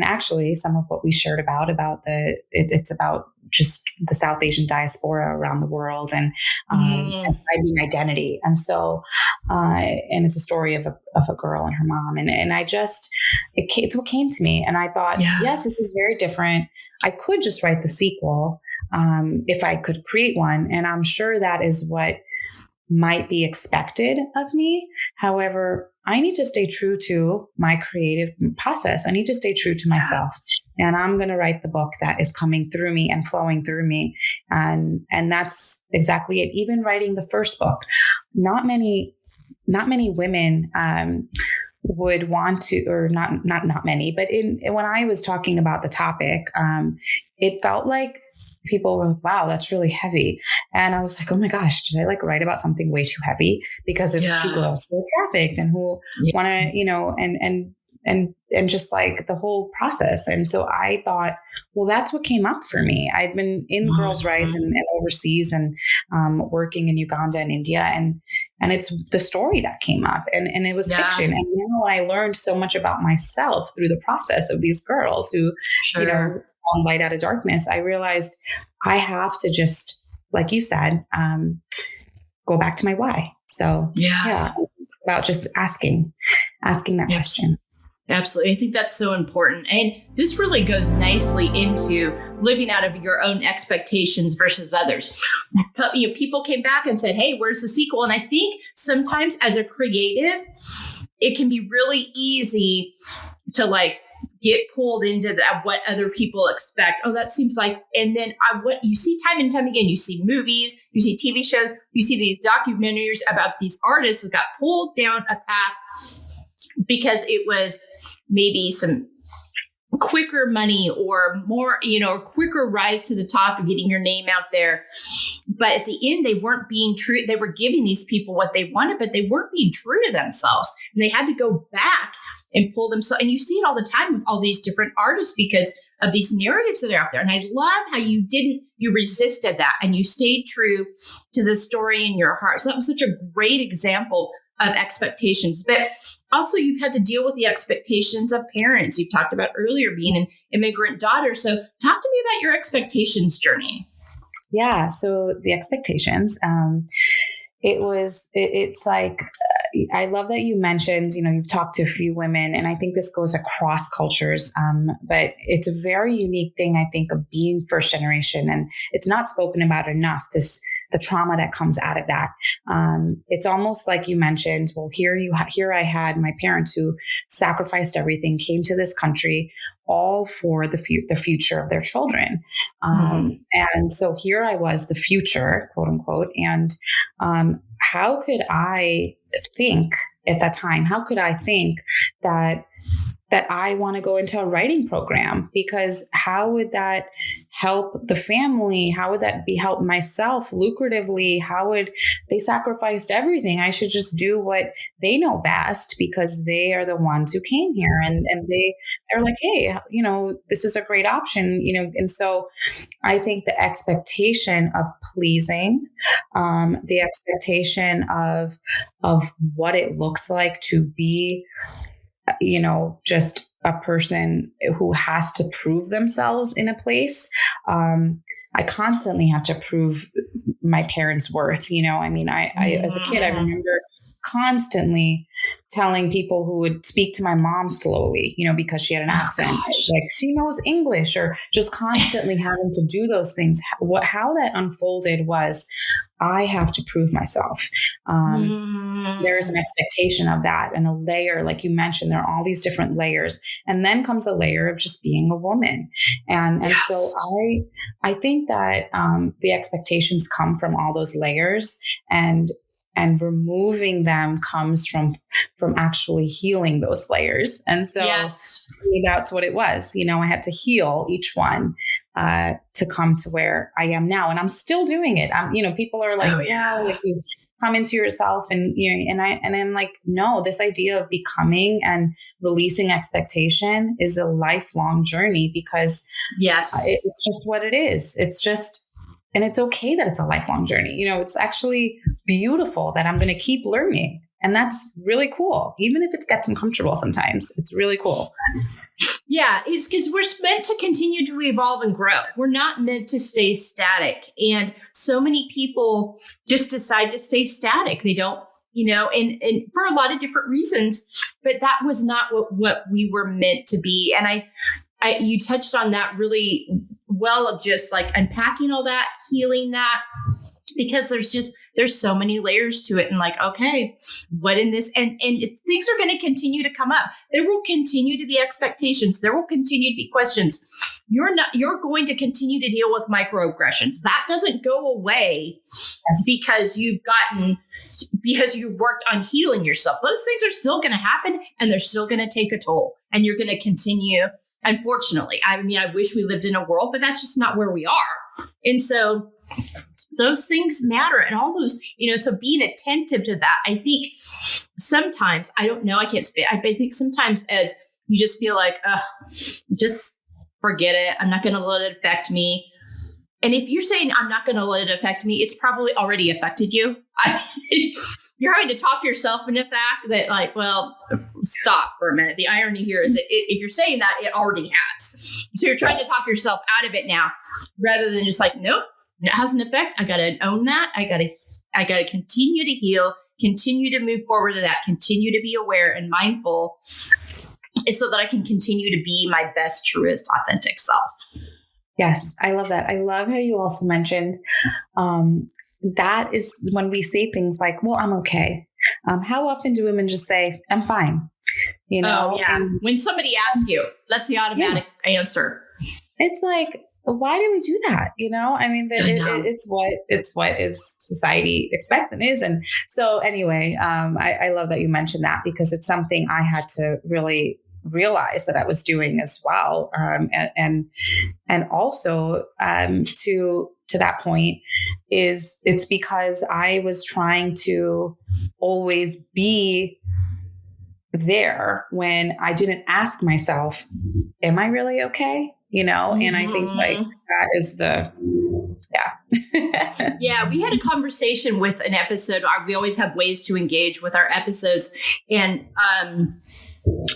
actually, some of what we shared about it's about just the South Asian diaspora around the world and finding identity. And so, and it's a story of a girl and her mom. And it's what came to me. And I thought, yes, this is very different. I could just write the sequel if I could create one. And I'm sure that is what might be expected of me. However, I need to stay true to my creative process. I need to stay true to myself. And I'm going to write the book that is coming through me and flowing through me. And that's exactly it. Even writing the first book, not many women would want to, or not many, but when I was talking about the topic, it felt like people were like, wow, that's really heavy. And I was like, oh my gosh, did I write about something way too heavy? Because it's two girls who are trafficked and who want to, and just the whole process. And so I thought, well, that's what came up for me. I'd been in girls' rights and overseas and working in Uganda and India. And it's the story that came up, and it was fiction. And now I learned so much about myself through the process of these girls who, found light out of darkness. I realized I have to just, like you said, go back to my why. So about just asking that question. Absolutely. I think that's so important. And this really goes nicely into living out of your own expectations versus others. People came back and said, hey, where's the sequel? And I think sometimes as a creative, it can be really easy to get pulled into what other people expect. Oh, that seems like, and then what you see time and time again, you see movies, you see TV shows, you see these documentaries about these artists that got pulled down a path because it was maybe some quicker money or more, quicker rise to the top of getting your name out there. But at the end, they weren't being true. They were giving these people what they wanted, but they weren't being true to themselves. And they had to go back and pull themselves. And you see it all the time with all these different artists because of these narratives that are out there. And I love how you resisted that and you stayed true to the story in your heart. So that was such a great example of expectations, but also you've had to deal with the expectations of parents. You've talked about earlier being an immigrant daughter. So talk to me about your expectations journey. Yeah. So the expectations, it's like, I love that you mentioned, you've talked to a few women, and I think this goes across cultures. But it's a very unique thing, I think, of being first generation, and it's not spoken about enough. the trauma that comes out of that. It's almost like you mentioned, well, here I had my parents who sacrificed everything, came to this country, all for the future of their children. And so here I was, the future, quote unquote. And how could I think at that time, that I want to go into a writing program? Because how would that help the family? How would that help myself lucratively? How would they sacrificed everything? I should just do what they know best because they are the ones who came here, and they're like, hey, this is a great option, and so I think the expectation of pleasing, the expectation of what it looks like to be, just a person who has to prove themselves in a place. I constantly had to prove my parents' worth. I as a kid, I remember constantly telling people who would speak to my mom slowly, because she had an accent, like she knows English, or just constantly having to do those things. How that unfolded was, I have to prove myself. There's an expectation of that, and a layer, like you mentioned, there are all these different layers, and then comes a layer of just being a woman. And so I think that the expectations come from all those layers, and removing them comes from actually healing those layers. And so that's what it was. I had to heal each one to come to where I am now. And I'm still doing it. People are like, like you come into yourself, and I'm like, no, this idea of becoming and releasing expectation is a lifelong journey, because it's just what it is. It's just, and it's okay that it's a lifelong journey. It's actually beautiful that I'm going to keep learning. And that's really cool. Even if it gets uncomfortable sometimes, it's really cool. Yeah, it's because we're meant to continue to evolve and grow. We're not meant to stay static. And so many people just decide to stay static. They don't, and for a lot of different reasons, but that was not what we were meant to be. And you touched on that really well, of just like unpacking all that, healing that, because there's so many layers to it. And like, okay, what in this, and things are going to continue to come up. There will continue to be expectations. There will continue to be questions. You're going to continue to deal with microaggressions. That doesn't go away because you've worked on healing yourself. Those things are still going to happen, and they're still going to take a toll, and you're going to continue. Unfortunately, I wish we lived in a world, but that's just not where we are. And so those things matter, and all those, so being attentive to that. I think sometimes, I don't know, I can't speak. I think sometimes as you just feel like, just forget it. I'm not going to let it affect me. And if you're saying I'm not going to let it affect me, it's probably already affected you. You're having to talk yourself into the fact that, like, well, stop for a minute. The irony here is that if you're saying that, it already has. So you're trying to talk yourself out of it now, rather than just like, nope, it has an effect. I got to own that. I got to continue to heal, continue to move forward to that, continue to be aware and mindful, so that I can continue to be my best, truest, authentic self. Yes, I love that. I love how you also mentioned that is when we say things like, well, I'm okay. How often do women just say, I'm fine? Oh, yeah. And when somebody asks you, that's the automatic answer. It's like, why do we do that? It's what is society expects and is. And so anyway, I love that you mentioned that, because it's something I had to really realize that I was doing as well. And also to that point it's because I was trying to always be there when I didn't ask myself, am I really okay? And I think like that is Yeah, we had a conversation with an episode. We always have ways to engage with our episodes. And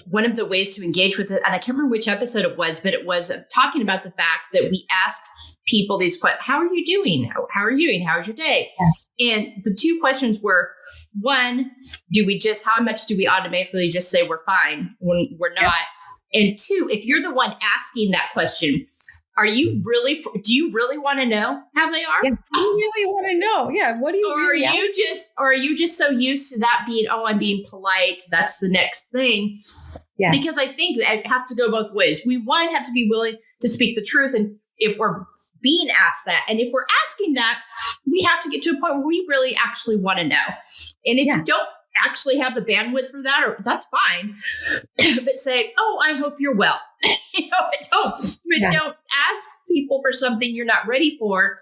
one of the ways to engage with it, and I can't remember which episode it was, but it was talking about the fact that we ask people these questions. How are you doing? How are you doing? How's your day? Yes. And the two questions were, one, how much do we automatically just say we're fine when we're not? Yep. And two, if you're the one asking that question, do you really want to know how they are? Yes, do you really want to know? Yeah. What do you Or really are you just so used to that being, oh, I'm being polite, that's the next thing? Yes. Because I think that it has to go both ways. We, one, have to be willing to speak the truth. And if we're being asked that, and if we're asking that, we have to get to a point where we really actually want to know. And if you don't actually have the bandwidth for that, or that's fine, but say, oh, I hope you're well. Don't ask people for something you're not ready for.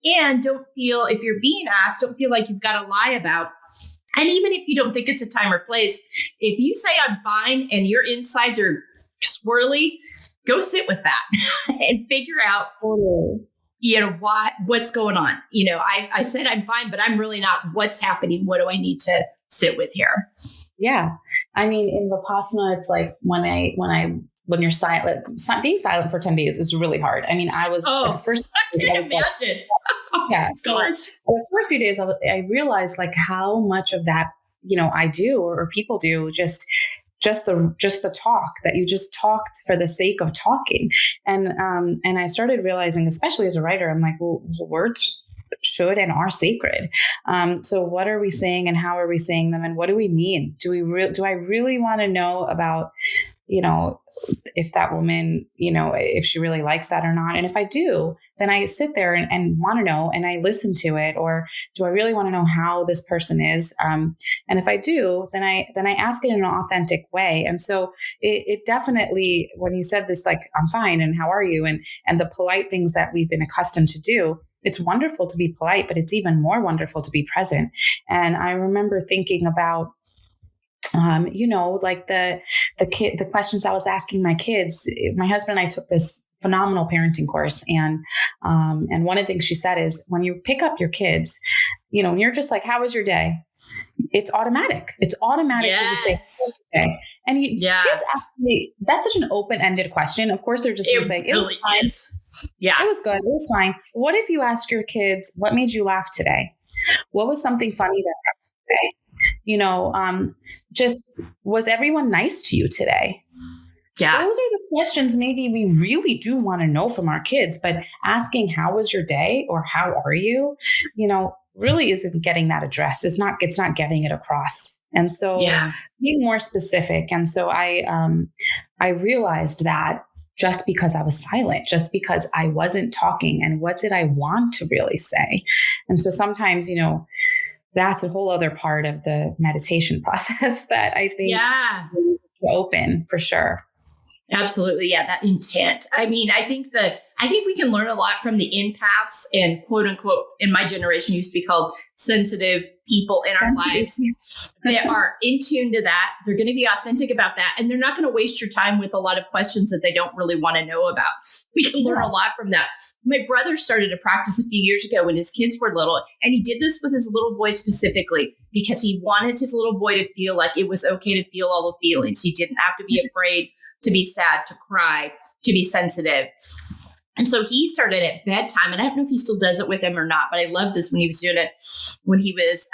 And don't feel, if you're being asked, don't feel like you've got to lie about. And even if you don't think it's a time or place, if you say I'm fine and your insides are swirly, go sit with that and figure out, what's going on. I said I'm fine, but I'm really not. What's happening? What do I need to sit with here? Yeah. I mean, in Vipassana, it's like when you're silent, being silent for 10 days is really hard. I mean, I was at the first. I can imagine. So the first few days, I realized like how much of that, I do or people do just the talk, that you just talked for the sake of talking. And I started realizing, especially as a writer, I'm like, well, words should and are sacred. So what are we saying and how are we saying them? And what do we mean? Do I really want to know about, if that woman, if she really likes that or not? And if I do, then I sit there and want to know, and I listen to it. Or do I really want to know how this person is? And if I do, then I ask it in an authentic way. And so it definitely, when you said this, like, I'm fine and how are you? And the polite things that we've been accustomed to do, it's wonderful to be polite, but it's even more wonderful to be present. And I remember thinking about, like the questions I was asking my kids. My husband and I took this phenomenal parenting course. And one of the things she said is, when you pick up your kids, and you're just like, how was your day? It's automatic. It's automatic to just say, okay. And kids ask me, that's such an open-ended question. Of course, they're just going to say, it was fine. Yeah, it was good. It was fine. What if you ask your kids, what made you laugh today? What was something funny that happened today? Just, was everyone nice to you today? Yeah. Those are the questions maybe we really do want to know from our kids, but asking, how was your day? Or how are you? Really isn't getting that addressed. It's not getting it across. And so being more specific. And so I realized that just because I was silent, just because I wasn't talking, and what did I want to really say? And so sometimes, that's a whole other part of the meditation process that I think is open for sure. Absolutely. Yeah. That intent. I mean, I think we can learn a lot from the empaths and, quote unquote, in my generation used to be called sensitive people in our lives. They are in tune to that. They're going to be authentic about that. And they're not going to waste your time with a lot of questions that they don't really want to know about. We can learn a lot from that. My brother started a practice a few years ago when his kids were little, and he did this with his little boy specifically because he wanted his little boy to feel like it was okay to feel all the feelings. He didn't have to be afraid to be sad, to cry, to be sensitive. And so he started at bedtime, and I don't know if he still does it with him or not, but I loved this when he was doing it when he was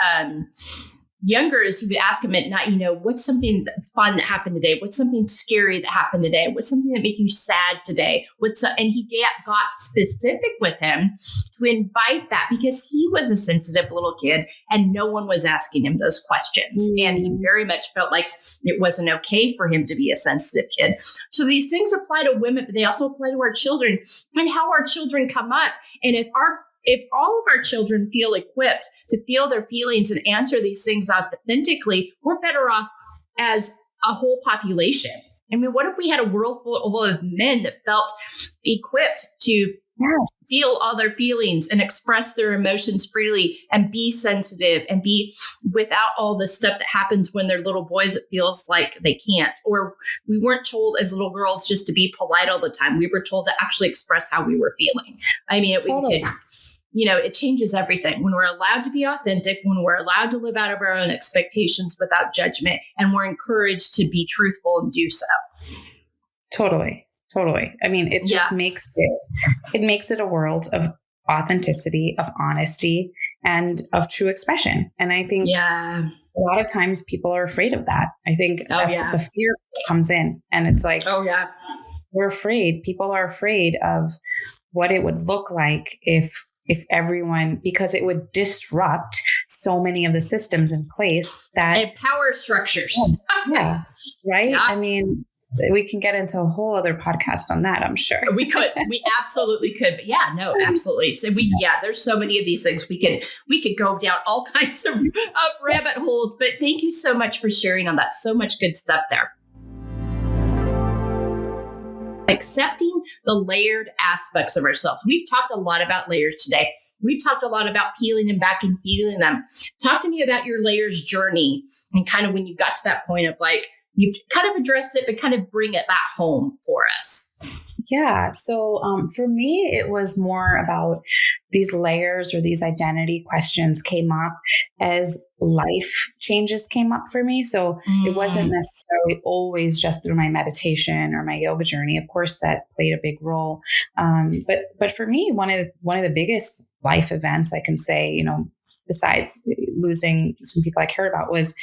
younger, is he would ask him at night, what's something fun that happened today? What's something scary that happened today? What's something that made you sad today? And he got specific with him to invite that, because he was a sensitive little kid and no one was asking him those questions. And he very much felt like it wasn't okay for him to be a sensitive kid. So these things apply to women, but they also apply to our children and how our children come up. And if all of our children feel equipped to feel their feelings and answer these things authentically, we're better off as a whole population. I mean, what if we had a world full of men that felt equipped to feel all their feelings and express their emotions freely and be sensitive and be without all the stuff that happens when they're little boys, it feels like they can't. Or we weren't told as little girls just to be polite all the time. We were told to actually express how we were feeling. I mean, it changes everything when we're allowed to be authentic, when we're allowed to live out of our own expectations without judgment, and we're encouraged to be truthful and do so. Totally. I mean, it just makes it a world of authenticity, of honesty, and of true expression. And I think a lot of times people are afraid of that. I think that's the fear that comes in, and it's like, we're afraid. People are afraid of what it would look like if everyone, because it would disrupt so many of the systems in place that and power structures. Yeah. Right. Yeah. I mean, we can get into a whole other podcast on that, I'm sure. We absolutely could. But yeah, no, absolutely. So there's so many of these things we could go down all kinds of rabbit holes, but thank you so much for sharing on that. So much good stuff there. Accepting the layered aspects of ourselves. We've talked a lot about layers today. We've talked a lot about peeling them back and feeling them. Talk to me about your layers journey and kind of when you got to that point of like, you've kind of addressed it, but kind of bring it back home for us. Yeah. So for me, it was more about these layers or these identity questions came up as life changes came up for me. So it wasn't necessarily always just through my meditation or my yoga journey. Of course, that played a big role. But for me, one of the biggest life events I can say, you know, besides losing some people I cared about was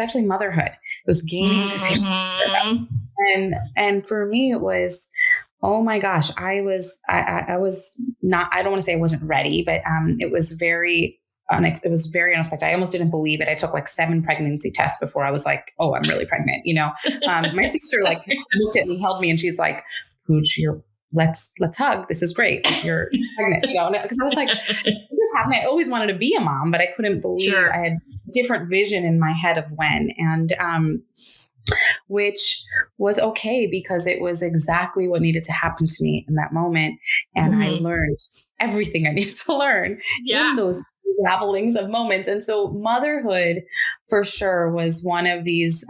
actually motherhood. It was gaining the people. And for me, it was, oh my gosh, I was not, I don't want to say I wasn't ready, but it was very unexpected. I almost didn't believe it. I took like 7 pregnancy tests before I was like, oh, I'm really pregnant. You know, my sister like looked at me, held me, and she's like, Pooch, let's hug. This is great. You're pregnant, you know, because I was like, this is happening. I always wanted to be a mom, but I couldn't believe I had different vision in my head of when. And, which was okay because it was exactly what needed to happen to me in that moment. And I learned everything I needed to learn in those ravelings of moments. And so motherhood for sure was one of these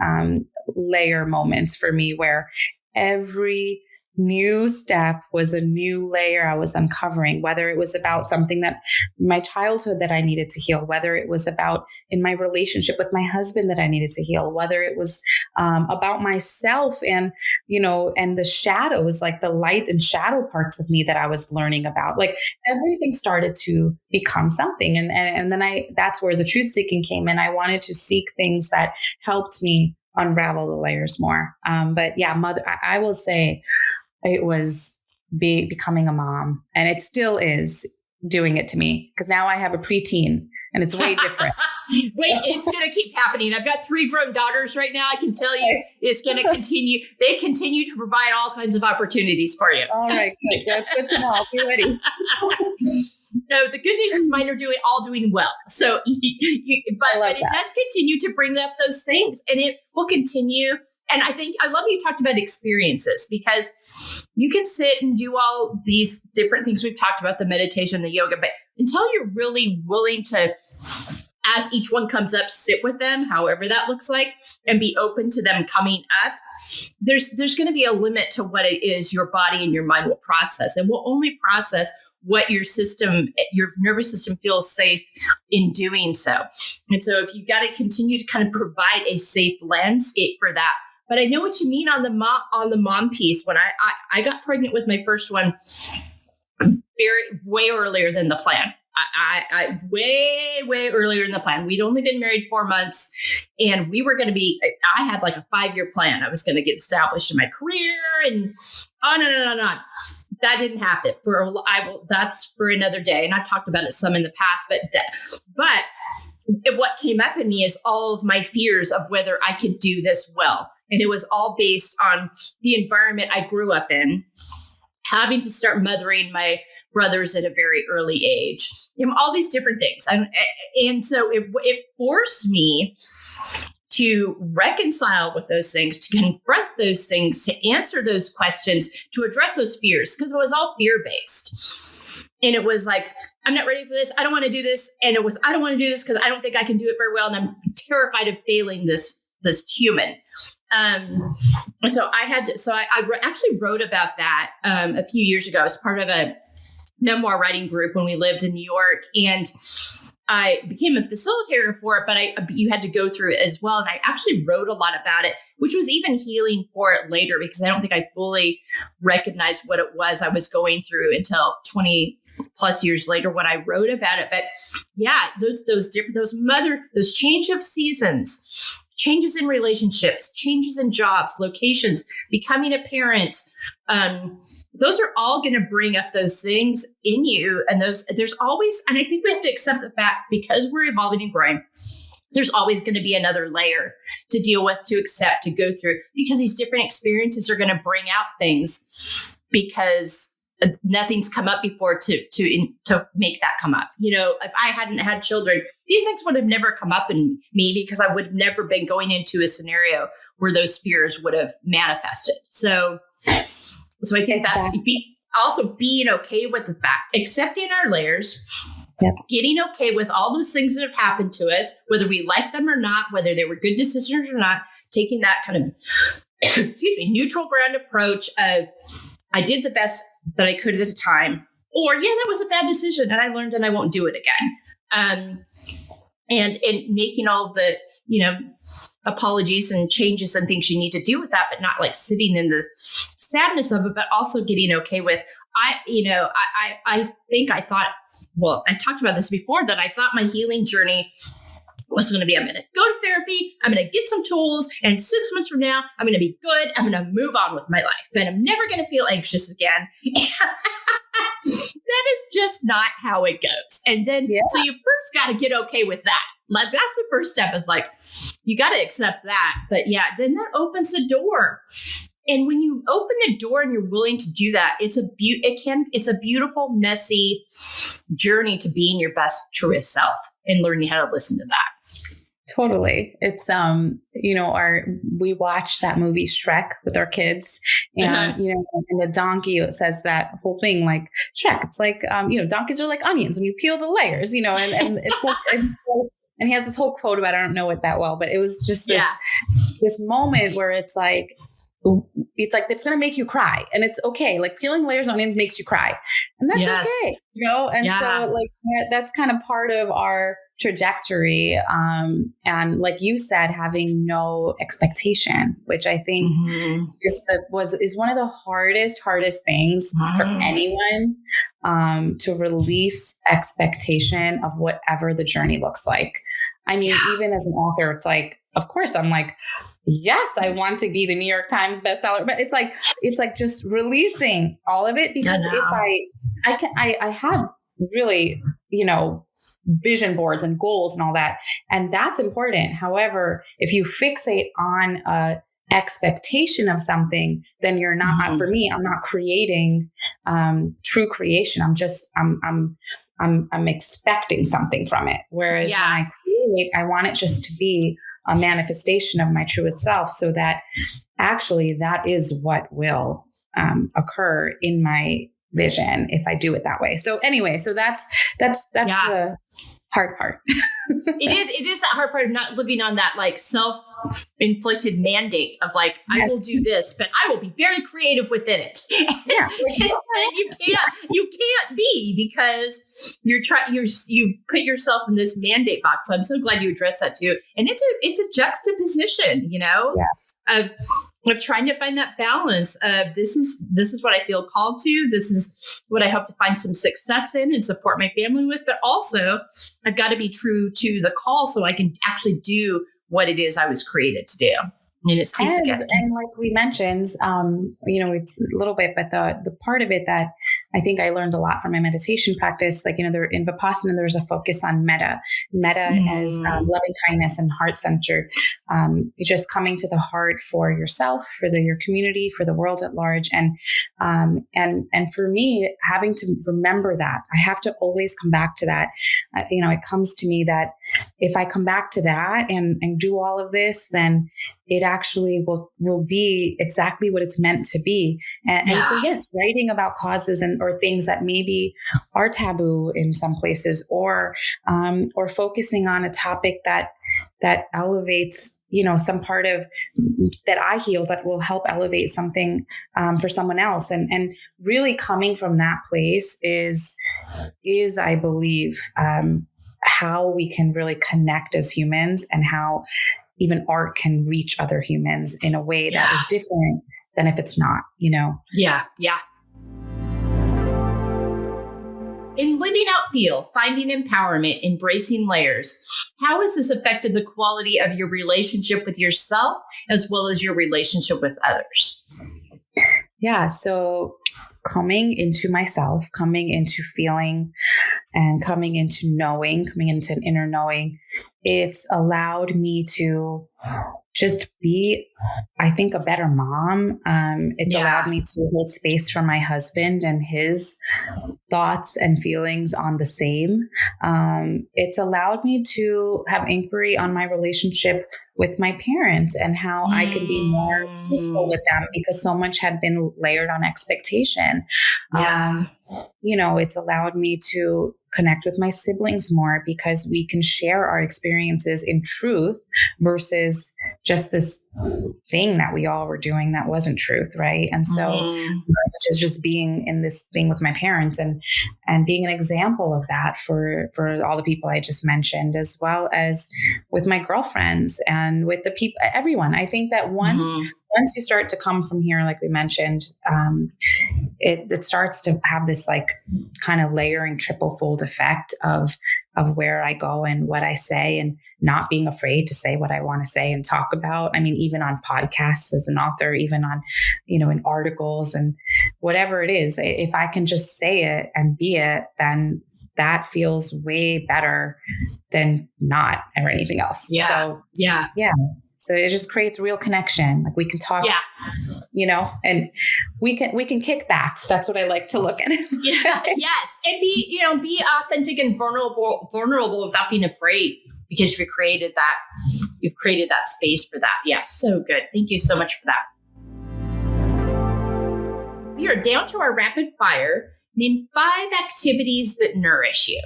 layer moments for me where every new step was a new layer I was uncovering, whether it was about something that my childhood that I needed to heal, whether it was about in my relationship with my husband that I needed to heal, whether it was about myself and, you know, and the shadows, like the light and shadow parts of me that I was learning about. Like everything started to become something. And then that's where the truth seeking came in. I wanted to seek things that helped me unravel the layers more. But yeah, I will say, it was becoming a mom, and it still is doing it to me because now I have a preteen and it's way different. Wait, it's going to keep happening. I've got 3 grown daughters right now. I can tell you it's going to continue. They continue to provide all kinds of opportunities for you. All right. Good. That's good to know. I'll be ready. No, the good news is mine are doing well. So, but it does continue to bring up those things, and it will continue. And I love you talked about experiences because you can sit and do all these different things. We've talked about the meditation, the yoga, but until you're really willing to, as each one comes up, sit with them, however that looks like, and be open to them coming up, there's going to be a limit to what it is your body and your mind will process. And will only process what your nervous system feels safe in doing so. And so if you've got to continue to kind of provide a safe landscape for that. But I know what you mean on the mom piece. When I got pregnant with my first one way earlier than the plan. I way earlier than the plan. We'd only been married 4 months, and we were going to I had like a 5-year plan. I was going to get established in my career and on and on. That didn't happen. That's for another day. And I've talked about it some in the past, but what came up in me is all of my fears of whether I could do this well. And it was all based on the environment I grew up in, having to start mothering my brothers at a very early age, all these different things. And so it forced me to reconcile with those things, to confront those things, to answer those questions, to address those fears, because it was all fear-based. And it was like, I'm not ready for this. I don't want to do this. And it was, I don't want to do this because I don't think I can do it very well. And I'm terrified of failing this human. So I actually wrote about that a few years ago as part of a memoir writing group when we lived in New York. And I became a facilitator for it, but you had to go through it as well. And I actually wrote a lot about it, which was even healing for it later, because I don't think I fully recognized what it was I was going through until 20 plus years later when I wrote about it. But yeah, those change of seasons changes in relationships, changes in jobs, locations, becoming a parent. Those are all going to bring up those things in you. And there's always, and I think we have to accept the fact, because we're evolving and growing, there's always going to be another layer to deal with, to accept, to go through, because these different experiences are going to bring out things, because nothing's come up before to make that come up. If I hadn't had children, these things would have never come up in me, because I would have never been going into a scenario where those fears would have manifested. So I think that's also being okay with the fact, accepting our layers, getting okay with all those things that have happened to us, whether we like them or not, whether they were good decisions or not, taking that kind of, neutral ground approach of, I did the best that I could at the time, or that was a bad decision and I learned and I won't do it again. And making all the, apologies and changes and things you need to do with that, but not like sitting in the sadness of it, but also getting okay with, I talked about this before, that I thought my healing journey was going to be, I'm going to go to therapy, I'm going to get some tools, and 6 months from now, I'm going to be good, I'm going to move on with my life, and I'm never going to feel anxious again. That is just not how it goes. And then, so you first got to get okay with that. Like, that's the first step. It's like, you got to accept that. But then that opens the door. And when you open the door and you're willing to do that, it's a beautiful, messy journey to being your best, truest self and learning how to listen to that. Totally. It's, we watched that movie Shrek with our kids, and, in the donkey, it says that whole thing, like Shrek, it's like, donkeys are like onions when you peel the layers, and it's like, and he has this whole quote about, I don't know it that well, but it was just this moment where it's like, it's going to make you cry, and it's okay. Like, peeling layers on it makes you cry, and that's okay, And so like, that's kind of part of our trajectory. And like you said, having no expectation, which I think is one of the hardest things for anyone, to release expectation of whatever the journey looks like. I mean, even as an author, it's like, of course, I'm like, yes, I want to be the New York Times bestseller, but it's like just releasing all of it, because if I have really, vision boards and goals and all that, and that's important. However, if you fixate on a expectation of something, then you're not, for me, I'm not creating, true creation. I'm expecting something from it. Whereas when I create, I want it just to be a manifestation of my truest self, so that actually that is what will occur in my vision if I do it that way. So anyway, so that's the hard part. It is that hard part of not living on that like self-inflicted mandate of like, I will do this, but I will be very creative within it. Yeah. You can't be, because you put yourself in this mandate box. So I'm so glad you addressed that too. And it's a juxtaposition, of trying to find that balance of this is what I feel called to. This is what I hope to find some success in and support my family with. But also, I've got to be true to the call so I can actually do what it is I was created to do. And it seems and like we mentioned, it's a little bit, but the part of it that I think I learned a lot from my meditation practice, like, there in Vipassana, there's a focus on metta as loving kindness and heart-centered. Just coming to the heart for yourself, for your community, for the world at large. And for me, having to remember that, I have to always come back to that. It comes to me that if I come back to that and do all of this, then it actually will be exactly what it's meant to be. And so, yes, writing about causes or things that maybe are taboo in some places, or focusing on a topic that elevates, some part of that I healed that will help elevate something for someone else. And really coming from that place is I believe, how we can really connect as humans, and how even art can reach other humans in a way that is different than if it's not, Yeah. In living out feel, finding empowerment, embracing layers, how has this affected the quality of your relationship with yourself as well as your relationship with others? Yeah. So coming into myself, coming into feeling and coming into knowing, coming into an inner knowing, it's allowed me to just be, I think, a better mom. It's allowed me to hold space for my husband and his thoughts and feelings on the same. It's allowed me to have inquiry on my relationship with my parents and how I could be more peaceful with them because so much had been layered on expectation. It's allowed me to connect with my siblings more because we can share our experiences in truth versus just this thing that we all were doing that wasn't truth, right? And so which is just being in this thing with my parents and being an example of that for all the people I just mentioned, as well as with my girlfriends and with the people, everyone. I think that once you start to come from here, like we mentioned, it starts to have this like kind of layering triple fold effect of where I go and what I say and not being afraid to say what I want to say and talk about. I mean, even on podcasts as an author, even on, in articles and whatever it is, if I can just say it and be it, then that feels way better than not or anything else. So it just creates real connection. Like we can talk, and we can kick back. That's what I like to look at. Yes. And be authentic and vulnerable without being afraid because you've created that space for that. Yes. So good. Thank you so much for that. We are down to our rapid fire. Name 5 activities that nourish you.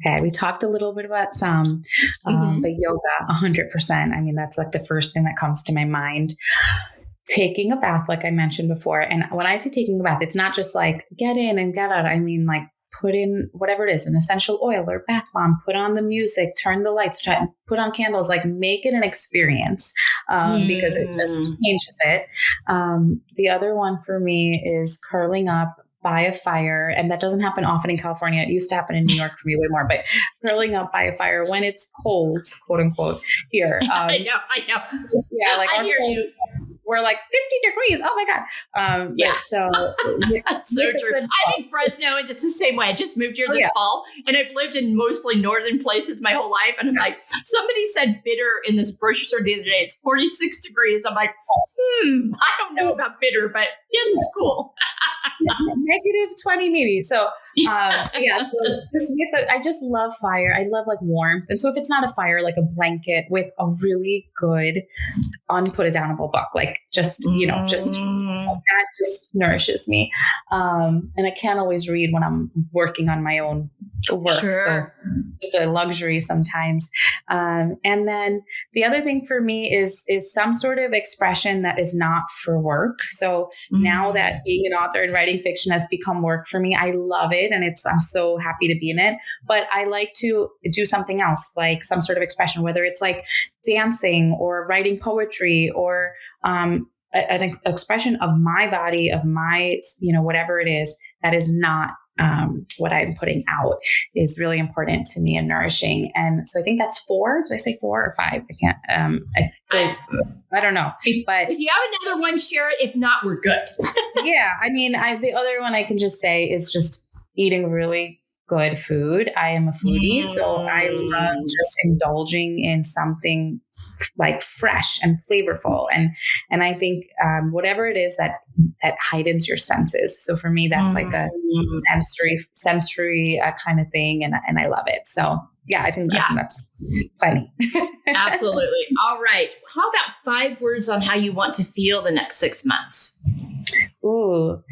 Okay, we talked a little bit about some, but yoga, 100%. I mean, that's like the first thing that comes to my mind. Taking a bath, like I mentioned before. And when I say taking a bath, it's not just like get in and get out. I mean, like put in whatever it is, an essential oil or bath bomb, put on the music, turn the lights, put on candles, like make it an experience because it just changes it. The other one for me is curling up by a fire. And that doesn't happen often in California. It used to happen in New York for me way more, but curling up by a fire when it's cold, quote unquote, here. I know. Yeah, like I hear you. We're like 50 degrees. Oh my God. That's so true. I'm in Fresno and it's the same way. I just moved here this fall and I've lived in mostly northern places my whole life. And I'm like, somebody said bitter in this grocery store the other day. It's 46 degrees. I'm like, I don't know about bitter, but yes, it's cool. Negative 20 maybe. So so I just love fire. I love like warmth. And so if it's not a fire, like a blanket with a really good unput-it-downable book, like just that just nourishes me. And I can't always read when I'm working on my own work. Sure. So just a luxury sometimes. And then the other thing for me is some sort of expression that is not for work. So now that being an author and writing fiction has become work for me, I love it. And I'm so happy to be in it, but I like to do something else, like some sort of expression, whether it's like dancing or writing poetry or, an expression of my body, of my, whatever it is, that is not what I'm putting out is really important to me and nourishing. And so I think that's 4. Did I say 4 or 5? I can't, I don't know, but if you have another one, share it. If not, we're good. Yeah. I mean, the other one I can just say is just eating really good food. I am a foodie, so I love just indulging in something like fresh and flavorful. And I think whatever it is that heightens your senses. So for me, that's like a sensory kind of thing. And I love it. So yeah, I think that's plenty. Absolutely. All right. How about 5 words on how you want to feel the next 6 months? Ooh.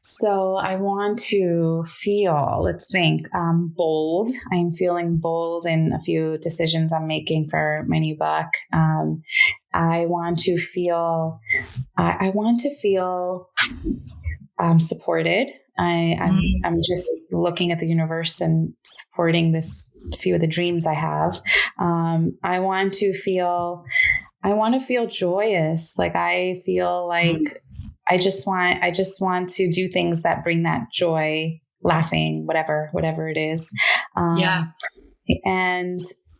So I want to feel, let's think, bold. I'm feeling bold in a few decisions I'm making for my new book. I want to feel supported. I'm just looking at the universe and supporting this few of the dreams I have. I want to feel joyous. Like I feel like I just want to do things that bring that joy laughing, whatever it is. Yeah. And,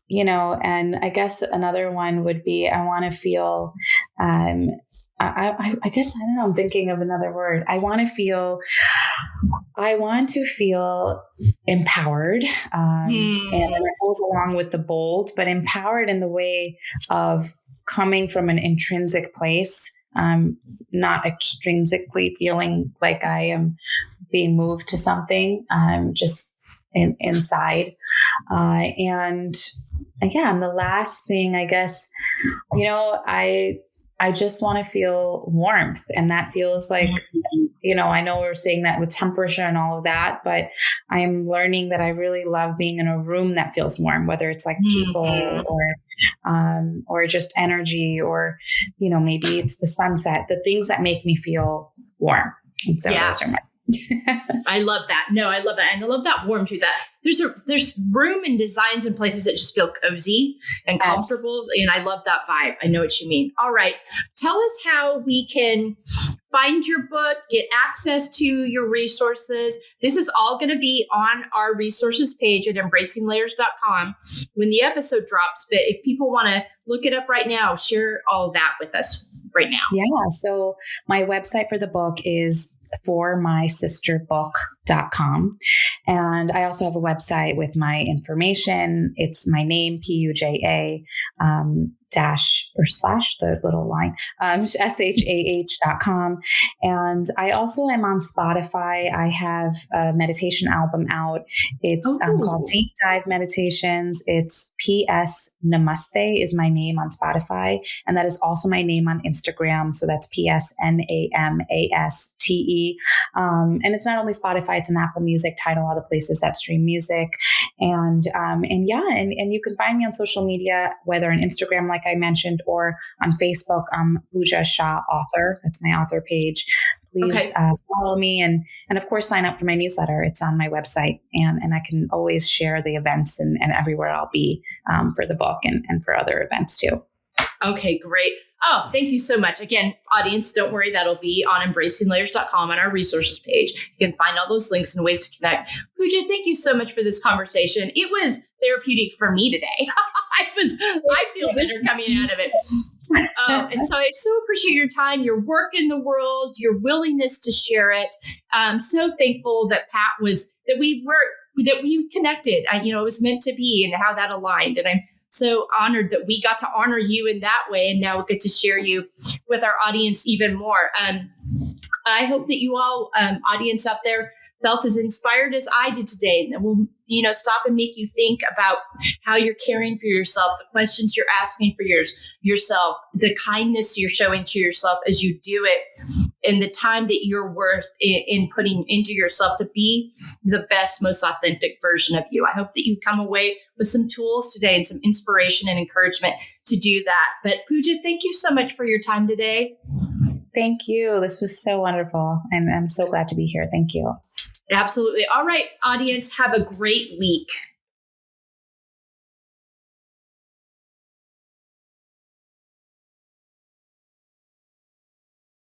and I guess another one would be, I want to feel, I guess, I don't know, I'm thinking of another word. I want to feel empowered. And it goes along with the bold, but empowered in the way of coming from an intrinsic place, not extrinsically feeling like I am being moved to something, just inside. And the last thing, I guess, I just want to feel warmth, and that feels like, I know we're saying that with temperature and all of that, but I'm learning that I really love being in a room that feels warm, whether it's like people or just energy, or, maybe it's the sunset, the things that make me feel warm. And so those are my I love that. No, I love that. And I love that warm too. That there's room and designs and places that just feel cozy and comfortable. And I love that vibe. I know what you mean. All right. Tell us how we can find your book, get access to your resources. This is all going to be on our resources page at embracinglayers.com when the episode drops. But if people want to look it up right now, share all of that with us right now. Yeah. So my website for the book is formysisterbook.com. And I also have a website with my information. It's my name, Puja, dash or slash, the little line, shah.com. And I also am on Spotify. I have a meditation album out. It's called Deep Dive Meditations. It's PS Namaste is my name on Spotify. And that is also my name on Instagram. So that's PSNAMASTE. And it's not only Spotify, it's an Apple Music, Tidal, all the places that stream music. And you can find me on social media, whether on Instagram, like I mentioned, or on Facebook. I'm Puja Shah author. That's my author page. Please follow me and of course sign up for my newsletter. It's on my website, and I can always share the events and everywhere I'll be for the book and for other events too. Okay, great. Oh, thank you so much. Again, audience, don't worry. That'll be on embracinglayers.com on our resources page. You can find all those links and ways to connect. Puja, thank you so much for this conversation. It was therapeutic for me today. I feel better coming out of it. And so I so appreciate your time, your work in the world, your willingness to share it. I'm so thankful that that we connected. It was meant to be, and how that aligned. And I'm so honored that we got to honor you in that way, and now we get to share you with our audience even more. I hope that you all, audience out there, felt as inspired as I did today, and will stop and make you think about how you're caring for yourself, the questions you're asking for yourself, the kindness you're showing to yourself as you do it, and the time that you're worth in putting into yourself to be the best, most authentic version of you. I hope that you come away with some tools today and some inspiration and encouragement to do that. But Puja, thank you so much for your time today. Thank you. This was so wonderful. And I'm so glad to be here. Thank you. Absolutely. All right, audience, have a great week.